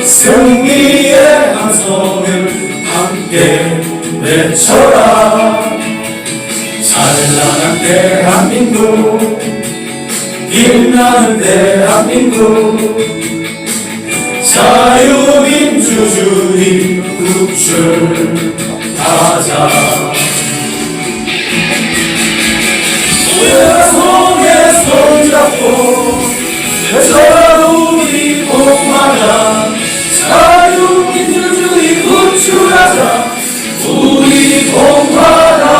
승리의 함성을 함께 외쳐라 찬란한 대한민국 빛나는 대한민국 자유민주주의 구출하자 손에 손잡고 외쳐라 우리 봉하자 자유민주주의 구출하자 우리 봉하자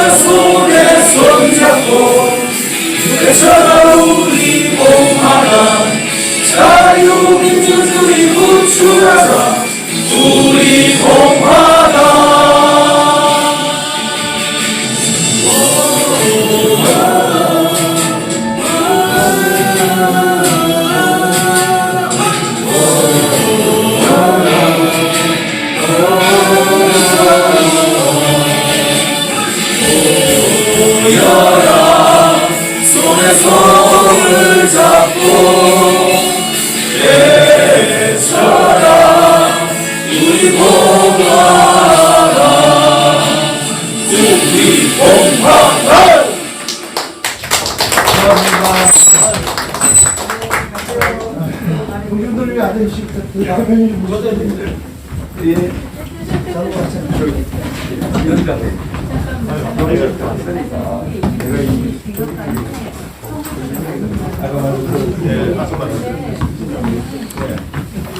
손에 손잡고 외쳐라 우리 봉하나 자유민주주의 구출하자 우리 봉하나 모여라 손에 손을 잡고 외쳐라 우리 봉하나 우리 봉하나 동료들이 안 되시니까 그 대표님 무거워야 되는데 예.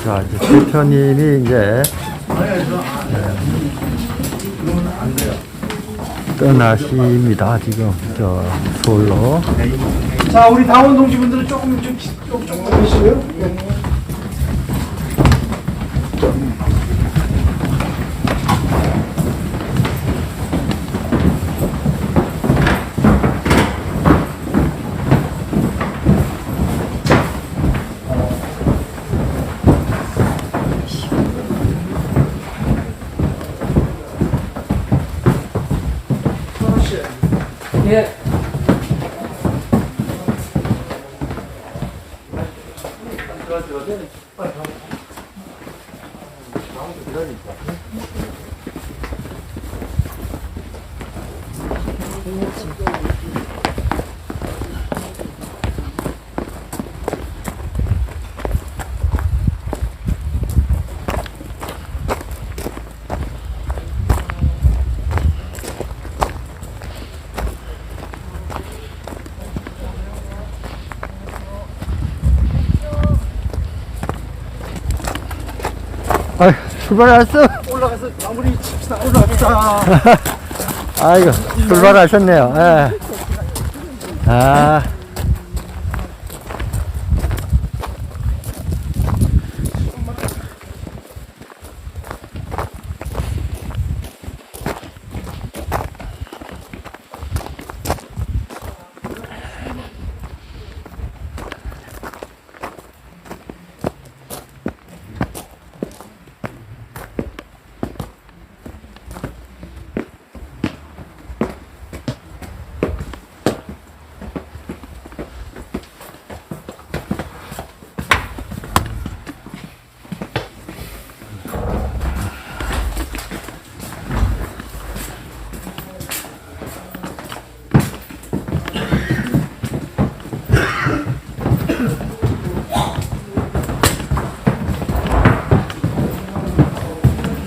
자, 이제 대표님이 이제 떠나십니다. 지금 저 서울로. 자, 우리 당원 동지분들은 조금 계시고요. 예. 아, 출발했어. 올라가서 마무리 칩시다. 올라갑시다. 아이고, 출발하셨네요. 예. 아.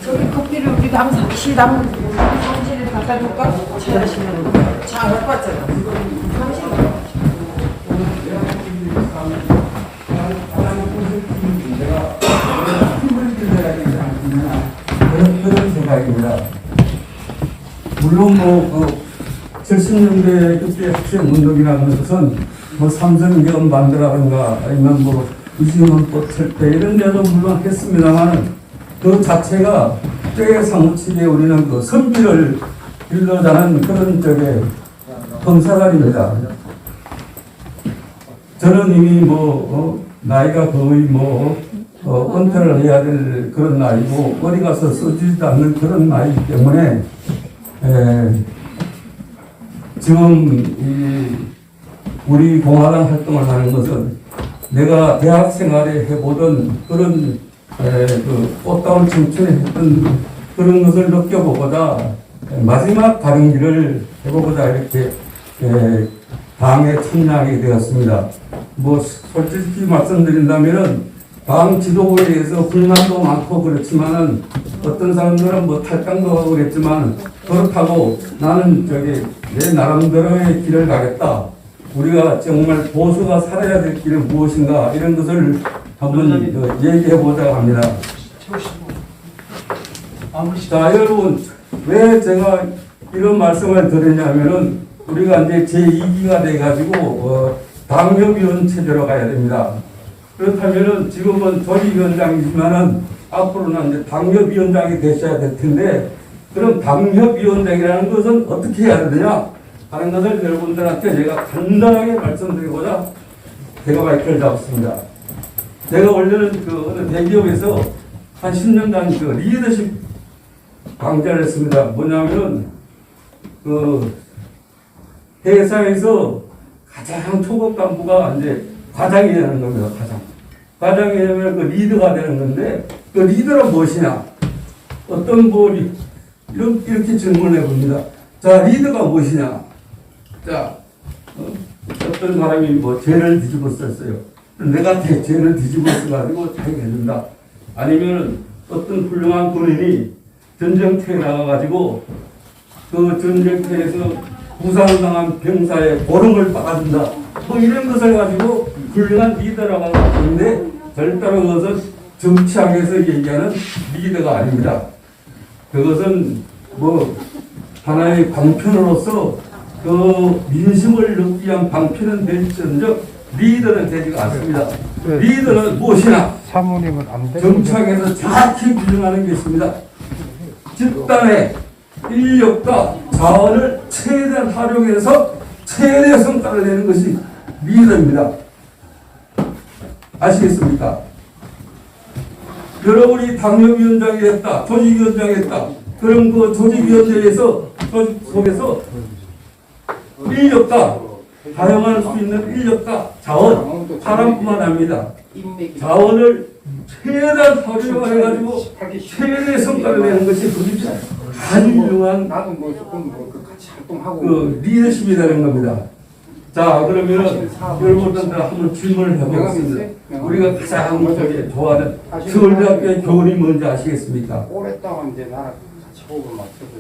저기 커피를 우리도 한번 사무실에 갖다 줄까? 잘하시면 잘할 것 같잖아. 사무실에 그런 생각입니다. 물론 뭐 70년대 그때 학생 운동이라는 것은 뭐 삼성경 만들어라든가 아니면 뭐 이승만 꽃철대 이런 데도 물론 했습니다만 그 자체가 꽤 사무치게 우리는 그 선비를 일러자는 그런 검사관입니다. 저는 이미 나이가 거의 은퇴를 해야 될 그런 나이고 어디 가서 써주지도 않는 그런 나이기 때문에 지금 우리 공화당 활동을 하는 것은 내가 대학 생활에 해보던 그런 그 꽃다운 청춘에 했던 그런 것을 느껴보고자 마지막 다른 길을 해보고자 이렇게 당에 참여하게 되었습니다. 솔직히 말씀드린다면은 당 지도부에 대해서 불만도 많고 그렇지만은 어떤 사람들은 탈당도 하고 그랬지만 그렇다고 나는 내 나름대로의 길을 가겠다. 우리가 정말 보수가 살아야 될 길은 무엇인가 이런 것을 한번 얘기해 보자고 합니다. 자, 여러분 왜 제가 이런 말씀을 드리냐면은 우리가 이제 제2기가 돼가지고 당협위원 체제로 가야 됩니다. 그렇다면은 지금은 조직위원장이지만은 앞으로는 이제 당협위원장이 되셔야 될 텐데 그럼 당협위원장이라는 것은 어떻게 해야 되느냐 하는 것을 여러분들한테 제가 간단하게 말씀드리고자 제가 마이크를 잡았습니다. 제가 원래는 어느 대기업에서 한 10년간 리더십 강좌를 했습니다. 뭐냐면은 회사에서 가장 초급 간부가 이제 과장이 되는 겁니다. 과장이 되면 리더가 되는 건데 그 리더는 무엇이냐? 이렇게 질문을 해봅니다. 자, 리더가 무엇이냐? 자, 어떤 사람이 죄를 뒤집어 썼어요. 내가 죄를 뒤집어 써가지고 자기가 해준다. 아니면 어떤 훌륭한 군인이 전쟁터에 나가가지고 그 전쟁터에서 부상당한 병사의 보름을 박아준다. 이런 것을 가지고 훌륭한 리더라고 하는데 절대로 그것은 정치학에서 얘기하는 리더가 아닙니다. 그것은 하나의 방편으로서 그 민심을 넣기 위한 방편은 될지언정 리더는 되지가 않습니다. 리더는 무엇이냐? 사모님은 안 돼. 정치학에서 정확히 규정하는 게 있습니다. 집단의 인력과 자원을 최대한 활용해서 최대 성과를 내는 것이 리더입니다. 아시겠습니까? 여러분이 당협위원장이 됐다, 조직위원장이 됐다. 그럼 그 조직위원회에서 조직 속에서 인력과 사용할 수 있는 인력과 자원, 사람뿐만 아닙니다. 자원을 최대한 활용해가지고 최대 성과를 내는 것이 그것이 아주 훌륭한 리더십이 되는 겁니다. 자, 그러면 여러분들 한번 질문을 해보겠습니다. 우리가 가장 좋아하는 서울대학교의 교훈이 뭔지 아시겠습니까? 오랫동안 이제 나랑 같이 호흡을 맞춰서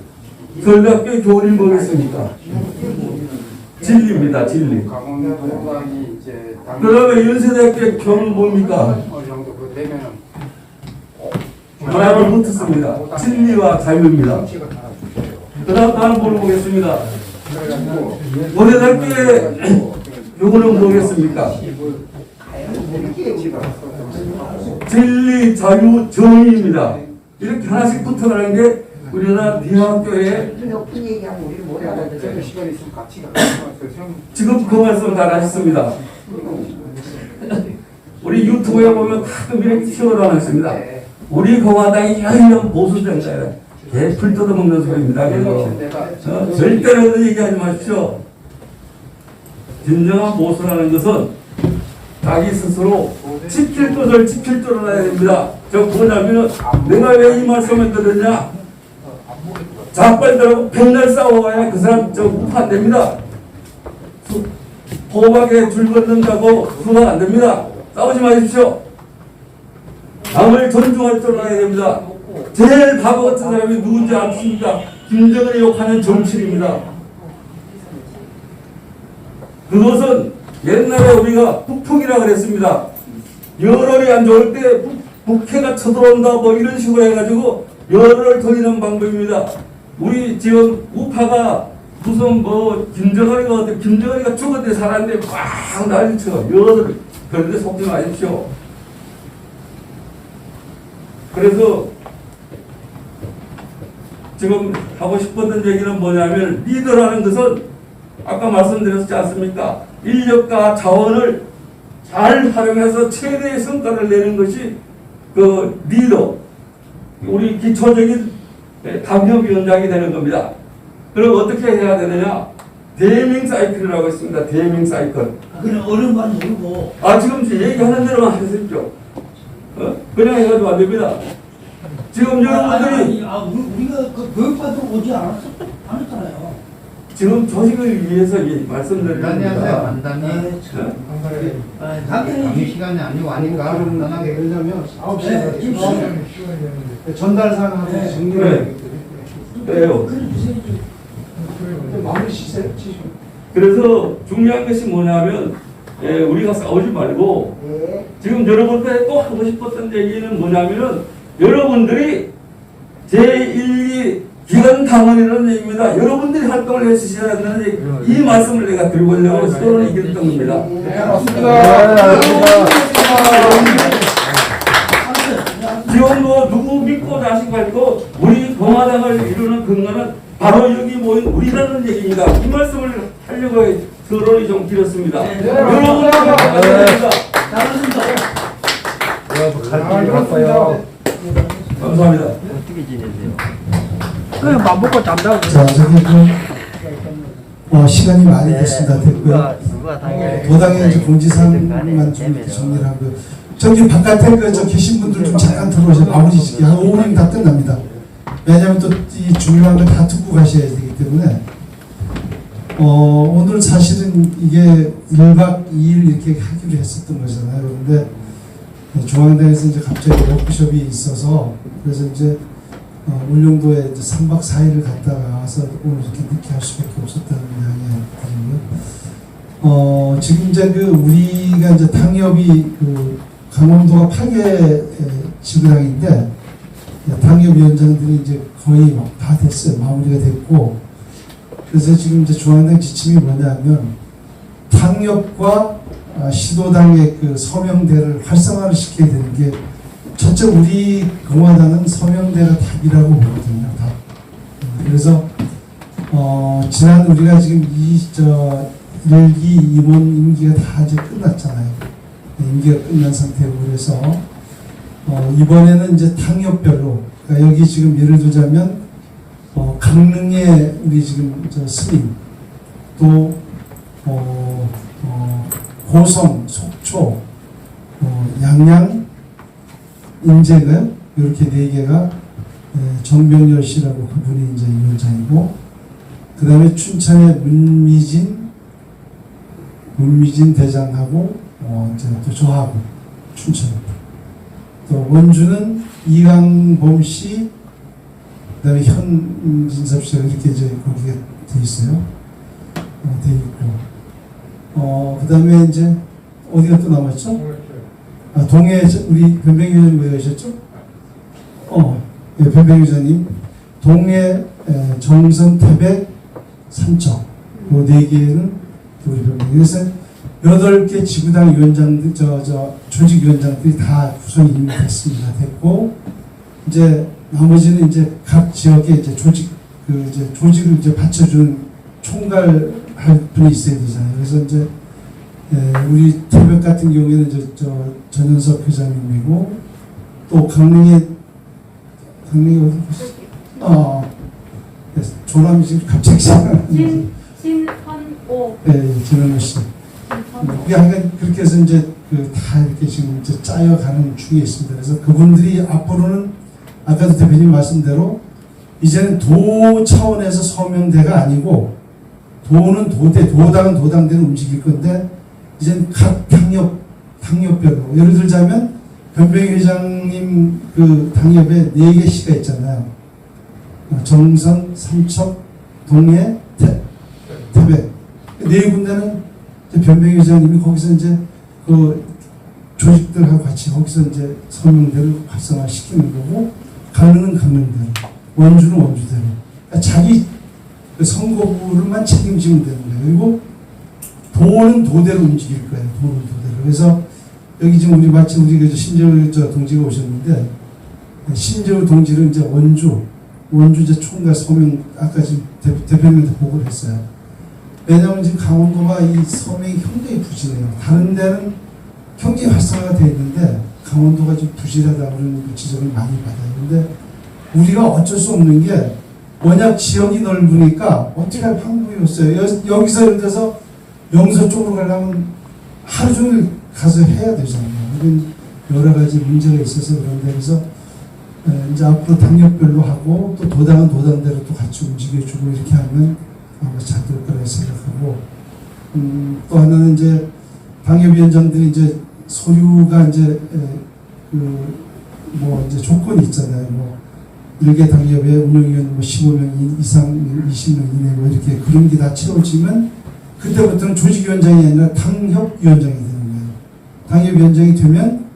서울대학교의 교훈이 뭐겠습니까? 진리입니다, 진리. 강원도당이 이제 그러면 연세대학교의 교훈은 뭡니까? 어느 정도 되면은 하나를 붙었습니다. 진리와 자유입니다. 그 다음 다른 물어보겠습니다. 고려대학교의 요구는 뭐겠습니까? 진리, 자유, 정의입니다. 이렇게 하나씩 붙어가는 게 우리나라 대학교의 지금 그 말씀 잘 하셨습니다. 우리 유튜브에 보면 가끔 이렇게 튀어나왔습니다. 우리 공화당이 야이런 보수정당이다. 개풀 뜯어먹는 소리입니다. 그래서 절대로 그런 얘기하지 마십시오. 진정한 보수라는 것은 자기 스스로 지킬 것을 지킬 줄 알아야 됩니다. 저 뭐냐면 내가 왜 이 말씀을 드렸냐? 자빨들하고 백날 싸워야 그 사람 저 우파 안 됩니다. 호박에 줄 걷는다고 수가 안 됩니다. 싸우지 마십시오. 남을 존중할 줄 알아야 됩니다. 제일 바보 같은 사람이 누군지 아십니까? 김정은이 욕하는 정치인입니다. 그것은 옛날에 우리가 북풍이라고 그랬습니다. 여론이 안 좋을 때 북해가 쳐들어온다 뭐 이런 식으로 해가지고 여론을 돌리는 방법입니다. 우리 지금 우파가 무슨 뭐 김정은이가 죽었는데 살았는데 막 난리쳐 여론을 그런데 속지 마십시오. 그래서 지금 하고 싶었던 얘기는 뭐냐면 리더라는 것은 아까 말씀드렸지 않습니까? 인력과 자원을 잘 활용해서 최대의 성과를 내는 것이 그 리더, 우리 기초적인 당협위원장이 되는 겁니다. 그럼 어떻게 해야 되느냐? 대밍 사이클이라고 있습니다. 대밍 사이클. 그냥 어려운 모르고. 지금 얘기하는 대로만 하십시오. 그냥 해가지고 안 됩니다. 지금 여러분들이 우리가 그 교육받으러 오지 않았잖아요. 지금 조직을 위해서 말씀드립니다. 간단히 강의 시간이 아니고 아닌가 간단하게 그러려면 9시에 전달사항하고 정리를 해야 되기 때문에 왜요? 마무리 시세요. 그래서 중요한 것이 뭐냐면 우리가 싸우지 말고 지금 여러분들 또 하고 싶었던 얘기는 뭐냐면은 여러분들이 제1, 기관 당원이라는 얘기입니다. 여러분들이 활동을 해주셔야 된다는 얘기, 이 말씀을 내가 드리고 있려고 서로는 이겼던 겁니다. 네, 맞습니다. 지금 뭐 누구 믿고 자식 말고 우리 공화당을 이루는 근거는 바로 여기 모인 우리라는 얘기입니다. 이 말씀을 하려고 서론이 좀 길었습니다. 여러분들 감사합니다. 감사합니다. 어떻게 지내세요? 그냥 밥 먹고 잠자고. 자, 시간이 많이 됐습니다. 됐고요. 도당의 이제 공지사항만 좀 이렇게 정리를 하고, 저기 바깥에 저 계신 분들 좀 잠깐 들어오셔서 마무리 짓게 한 5분이면 다 끝납니다. 왜냐하면 또 이 중요한 걸 다 듣고 가셔야 되기 때문에 오늘 사실은 이게 1박 2일 이렇게 하기로 했었던 거잖아요. 그런데 중앙당에서 이제 갑자기 워크숍이 있어서 그래서 이제 울릉도에 이제 3박 4일을 갔다가 와서 오늘 이렇게 늦게 할 수밖에 없었다는 이야기를 드리고요. 지금 이제 우리가 이제 당협이 강원도가 8개 지구당인데 당협위원장들이 이제 거의 다 됐어요. 마무리가 됐고, 그래서 지금 이제 중앙당 지침이 뭐냐면 당협과 시도당의 그 서명대를 활성화를 시켜야 되는 게, 첫째 우리 공화당은 서명대가 답이라고 보거든요. 답. 그래서 지난 우리가 지금 1기, 2번 임기가 다 이제 끝났잖아요. 임기가 끝난 상태고, 그래서 이번에는 이제 당협별로, 그러니까 여기 지금 예를 들자면 강릉에 우리 지금 스님, 또 고성, 속초, 양양, 인제가요? 이렇게 4개가 정병열 씨라고 그분이 이제 위원장이고, 그 다음에 춘천의 문미진 대장하고 이제 또 저하고 춘천. 또 원주는 이강범 씨, 그 다음에 현진섭 씨가 이렇게 이제 거기에 돼 있어요. 돼 있고. 그 다음에 이제 어디가 또 남았죠? 동해 우리 변병위원님 왜 가셨죠? 변병희 의장님, 동해, 정선, 태백, 삼척, 요 4개는 우리 변병희. 그래서 8개 지구당 위원장들, 조직위원장들이 다 구성이 이미 됐습니다. 됐고, 이제 나머지는 이제 각 지역에 이제 조직을 이제 받쳐주는 총괄할 분이 있어야 되잖아요. 그래서 이제 우리 태백 같은 경우에는 이제 전현석 회장님이고, 또 강릉에 어디 조남이 지금 갑자기 생각나는 신헌오. 네, 전현우 씨. 그게 하여간 그렇게 해서 이제 다 이렇게 지금 이제 짜여가는 중에 있습니다. 그래서 그분들이 앞으로는 아까도 대표님 말씀대로 이제는 도 차원에서 서명대가 아니고 도는 도대, 도당은 도당대로 움직일 건데 이제는 각 당협별로 예를 들자면 변병희 회장님 그 당협에 4개 시가 있잖아요. 정선, 삼척, 동해, 태백. 4군데는 변병희 회장님이 거기서 이제 그 조직들하고 같이 거기서 이제 서명대를 활성화시키는 거고, 강릉은 강릉대로, 원주는 원주대로. 그러니까 자기 그 선거구를만 책임지면 되는 거예요. 그리고 도는 도대로 움직일 거예요. 도는 도대로. 그래서 여기 지금 우리 마침 우리 그 신재우 동지가 오셨는데, 신재우 동지를 이제 원주 이제 총괄 서명 아까 지금 대표님한테 보고를 했어요. 왜냐하면 지금 강원도가 이 서명이 굉장히 부진해요. 다른 데는 경제 활성화가 되어 있는데 강원도가 좀 부실하다고 그런 지적을 많이 받아요. 근데 우리가 어쩔 수 없는 게 워낙 지역이 넓으니까 어떻게 할 방법이 없어요. 여기서 예를 들어서 영서 쪽으로 가려면 하루 종일 가서 해야 되잖아요. 그런 여러 가지 문제가 있어서 그런데 그래서 이제 앞으로 당협별로 하고 또 도당은 도당대로 또 같이 움직여주고 이렇게 하면 아마 잘 될 거라고 생각하고, 또 하나는 이제 당협위원장들이 이제 소유가 이제 뭐 이제 조건이 있잖아요. 뭐 1개 당협에 운영위원 뭐 15명 이상, 20명 이내 뭐 이렇게 그런 게 다 채워지면 그때부터는 조직위원장이 아니라 당협위원장이 되는 거예요. 당협위원장이 되면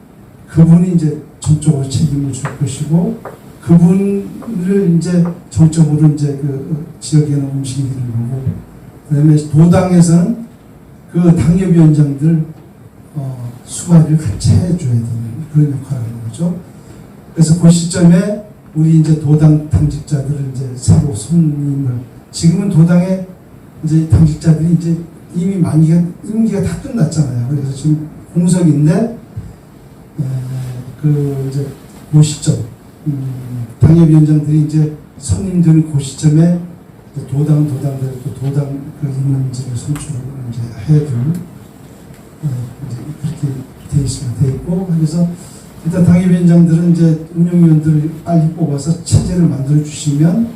그분이 이제 정적으로 책임을 줄 것이고, 그분을 이제 정적으로 이제 그 지역에는 움직이는 거고, 그다음에 도당에서는 그 당협위원장들 수반을 같이 해줘야 되는 그런 역할을 하는 거죠. 그래서 그 시점에 우리 이제 도당 당직자들을 이제 새로 손님을, 지금은 도당에 이제 당직자들이 이제 이미 임기가 다 끝났잖아요. 그래서 지금 공석인데 이제 그 시점 당협위원장들이 이제 손님들 그 시점에 도당은 도당대로 또 도당 그 임원진을 선출을 이제 해둘 이제 그렇게 돼 있으면 돼 있고, 그래서 일단 당협위원장들은 이제 운영위원들을 빨리 뽑아서 체제를 만들어 주시면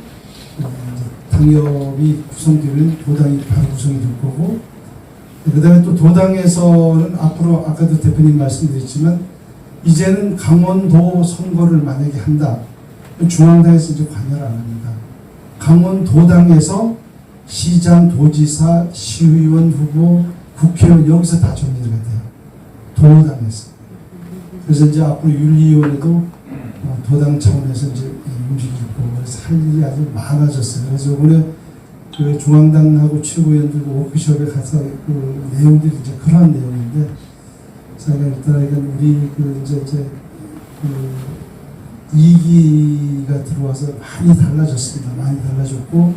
당협이 구성되면 도당이 바로 구성이 될 거고, 그 다음에 또 도당에서는 앞으로 아까도 대표님 말씀드렸지만 이제는 강원도 선거를 만약에 한다, 중앙당에서 이제 관여를 안 합니다. 강원도당에서 시장, 도지사, 시의원 후보, 국회의원 여기서 다 정리가 돼요. 도당에서. 그래서 이제 앞으로 윤리위원회도 도당 차원에서 이제 움직이고, 그래서 할 일이 아주 많아졌어요. 그래서 이번에 그 중앙당하고 최고위원들 워크숍에 가서 그 내용들이 이제 그러한 내용인데, 제가 일단 우리 그 이제 그 2기가 들어와서 많이 달라졌습니다. 많이 달라졌고,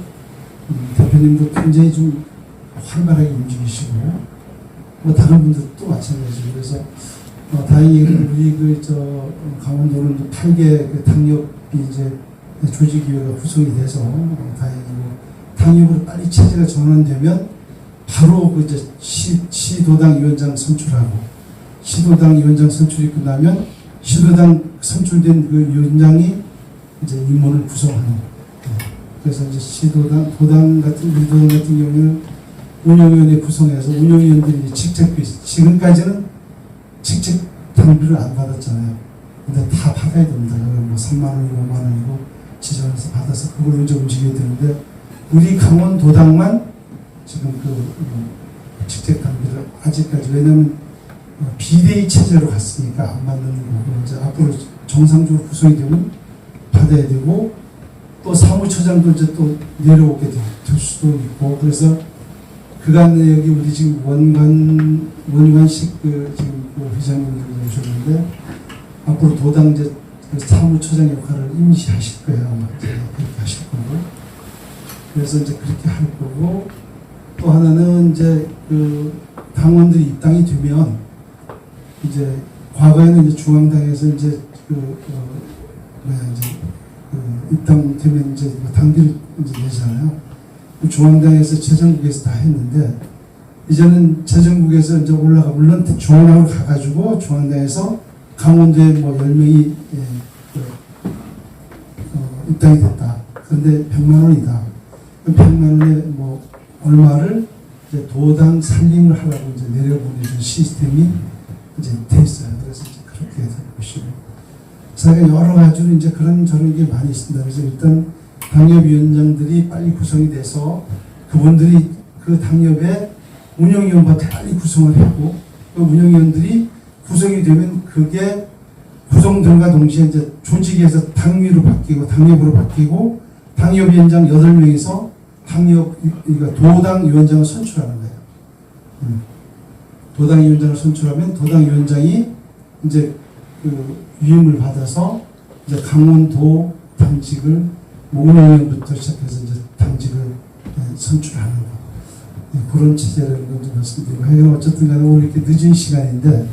대표님도 굉장히 좀 활발하게 움직이시고, 뭐 다른 분들도 마찬가지고, 그래서 다행히 우리 강원도는 8개 그 당협이 이제 조직위원회가 구성이 돼서 다행이고, 당협으로 빨리 체제가 전환되면 바로 그 이제 시도당 위원장 선출하고, 시도당 위원장 선출이 끝나면 시도당 선출된 그 위원장이 이제 임원을 구성하는. 그래서 이제 시도당, 도당 같은, 우리 도당 같은 경우에는 운영위원회 구성해서 운영위원들이 직책비, 지금까지는 직책 당비를 안 받았잖아요. 근데 다 받아야 됩니다. 뭐 3만원, 5만원이고 지정해서 받아서 그걸로 이제 움직여야 되는데, 우리 강원도당만 지금 그 직책 당비를 아직까지, 왜냐면 비대위 체제로 갔으니까 안 받는 거고, 이제 앞으로 정상적으로 구성이 되면 바로 받아야 되고 또 사무처장도 이제 또 내려오게 될 수도 있고 그래서 그간에 여기 우리 지금 원관식 지금 회장님들 오셨는데 앞으로 도당 이제 그 사무처장 역할을 임시하실 거예요. 아마 이제 그렇게 하실 거고 그래서 이제 그렇게 할 거고 또 하나는 이제 그 당원들이 입당이 되면 이제 과거에는 이제 중앙당에서 이제 입당되면 이제 당비를 이제 내잖아요. 중앙당에서 재정국에서 다 했는데 이제는 재정국에서 이제 올라가 물론 중앙당으로 가가지고 중앙당에서 강원도에 뭐 10명이 입당이 됐다. 그런데 100만 원이다. 그럼 100만 원에 뭐 얼마를 이제 도당 살림을 하라고 이제 내려보내준 시스템이 이제 돼 있어요. 그래서 이제 그렇게 될 것이고. 제가 여러 가지로 이제 그런 저런 게 많이 있습니다. 그래서 일단 당협위원장들이 빨리 구성이 돼서 그분들이 그 당협의 운영위원부터 빨리 구성을 하고 그 운영위원들이 구성이 되면 그게 구성됨과 동시에 이제 조직에서 당위로 바뀌고 당협으로 바뀌고 당협위원장 8명이서 그러니까 도당위원장을 선출하는 거예요. 도당위원장을 선출하면 도당위원장이 이제 그 위임을 받아서 이제 강원도 당직을 운영위원부터 시작해서 이제 당직을 선출하는 거. 그런 체제라는 걸 좀 말씀드리고 하여간 어쨌든 간에 오늘 이렇게 늦은 시간인데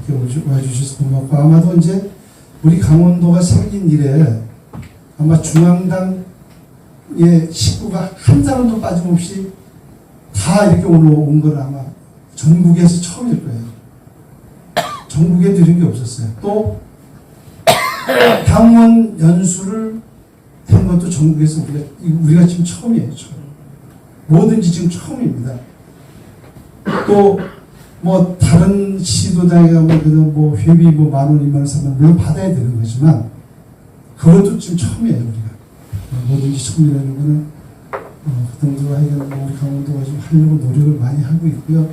이렇게 와주셔서 고맙고 아마도 이제 우리 강원도가 생긴 이래 아마 중앙당의 식구가 한 사람도 빠짐없이 다 이렇게 온 걸 아마 전국에서 처음일 거예요. 전국에도 이런 게 없었어요. 또 당원 연수를 한 것도 전국에서 우리가 지금 처음이에요. 처음. 뭐든지 지금 처음입니다. 또 뭐 다른 시도당에 가면 뭐 회비 뭐 10,000원, 20,000원, 30,000원 물론 받아야 되는 거지만 그것도 지금 처음이에요. 우리가 뭐든지 처음이라는 거는 그 정도로 하여간 우리 강원도가 좀 하려고 노력을 많이 하고 있고요.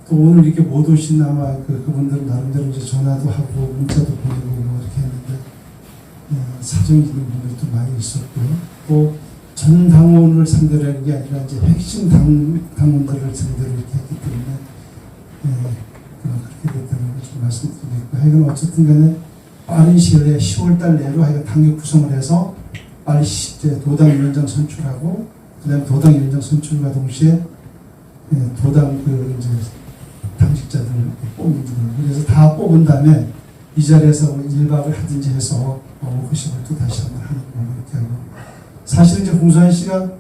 또 오늘 이렇게 못 오신 아마 그분들 나름대로 이제 전화도 하고 문자도 보내고 뭐 이렇게 했는데 사정이 있는 분들도 많이 있었고요. 또 전 당원을 상대로 하는 게 아니라 이제 핵심 당원들을 상대로 이렇게 했기 때문에 그렇게 됐다는 걸 좀 말씀드리겠고 하여간 어쨌든 간에 빠른 시일 내에 10월달 내로 하여간 당협 구성을 해서 빨리 이제 도당위원장 선출하고 그다음에 도당위원장 선출과 동시에 도당 이제 당직자들을 뽑는 거예요. 그래서 다 뽑은 다음에 이 자리에서 1박을 하든지 해서 오후식을 또 다시 한번 하는 걸로 이렇게 하고 사실은 이제 공수환 씨가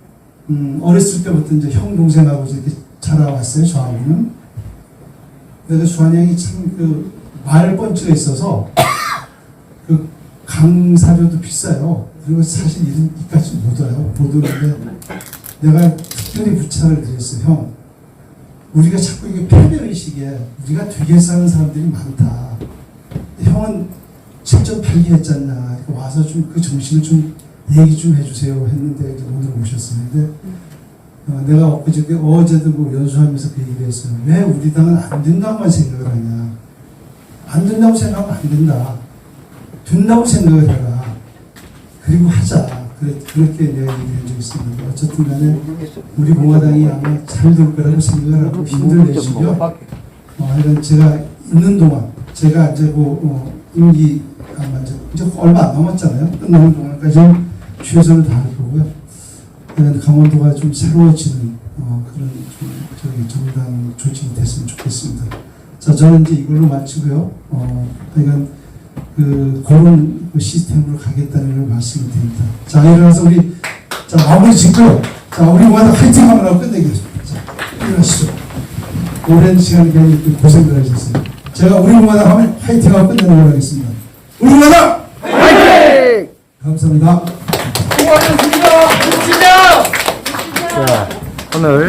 어렸을 때부터 이제 형 동생하고 이렇게 자라왔어요. 저하고는. 근데 수환이 형이 참 말 펀치가 있어서 그 강사료도 비싸요. 그리고 사실 이까지 못 와요. 못 오는데 내가 특별히 부탁을 드렸어요. 형, 우리가 자꾸 이게 패배의식에 우리가 되게 사는 사람들이 많다. 형은 7.8기 했잖아. 와서 좀 그 정신을 좀 얘기 좀 해주세요 했는데 이제 오늘 오셨었는데 내가 어제도 그 연수하면서 그 얘기를 했어요. 왜 우리 당은 안 된다고만 생각을 하냐. 안 된다고 생각하면 안 된다. 된다고 생각을 해라. 그리고 하자. 그렇게 내가 얘기한 적이 있습니다. 어쨌든 간에 우리 공화당이 아마 잘 될 거라고 생각을 하고 힘들 내시고요. 하여간 제가 있는 동안 제가 이제 임기 아마 이제 얼마 안 남았잖아요. 끝나는 동안까지 최선을 다할 거고요. 강원도가 좀 새로워지는 그런 좀 정당 조직이 됐으면 좋겠습니다. 자, 저는 이제 이걸로 마치고요. 하여간 그런 시스템으로 가겠다는 걸 말씀을 드립니다. 자, 일어나서 우리 마무리 짓고요. 자, 우리 모두 화이팅 하고 끝내겠습니다. 자, 일어나시죠. 오랜 시간 고생들 하셨어요. 제가 우리 공화당 하면 화이팅 하고 끝내는 걸로 하겠습니다. 우리 공화당 화이팅! 감사합니다. 수고하셨습니다. 자, 오늘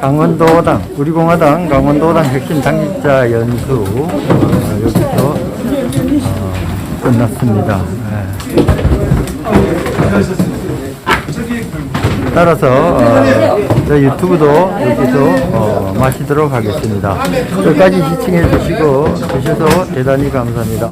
강원도당, 우리 공화당 강원도당 핵심 당직자 연수 여기서 끝났습니다. 따라서 저 유튜브도 여기서 마치도록 하겠습니다. 끝까지 시청해 주셔서 대단히 감사합니다.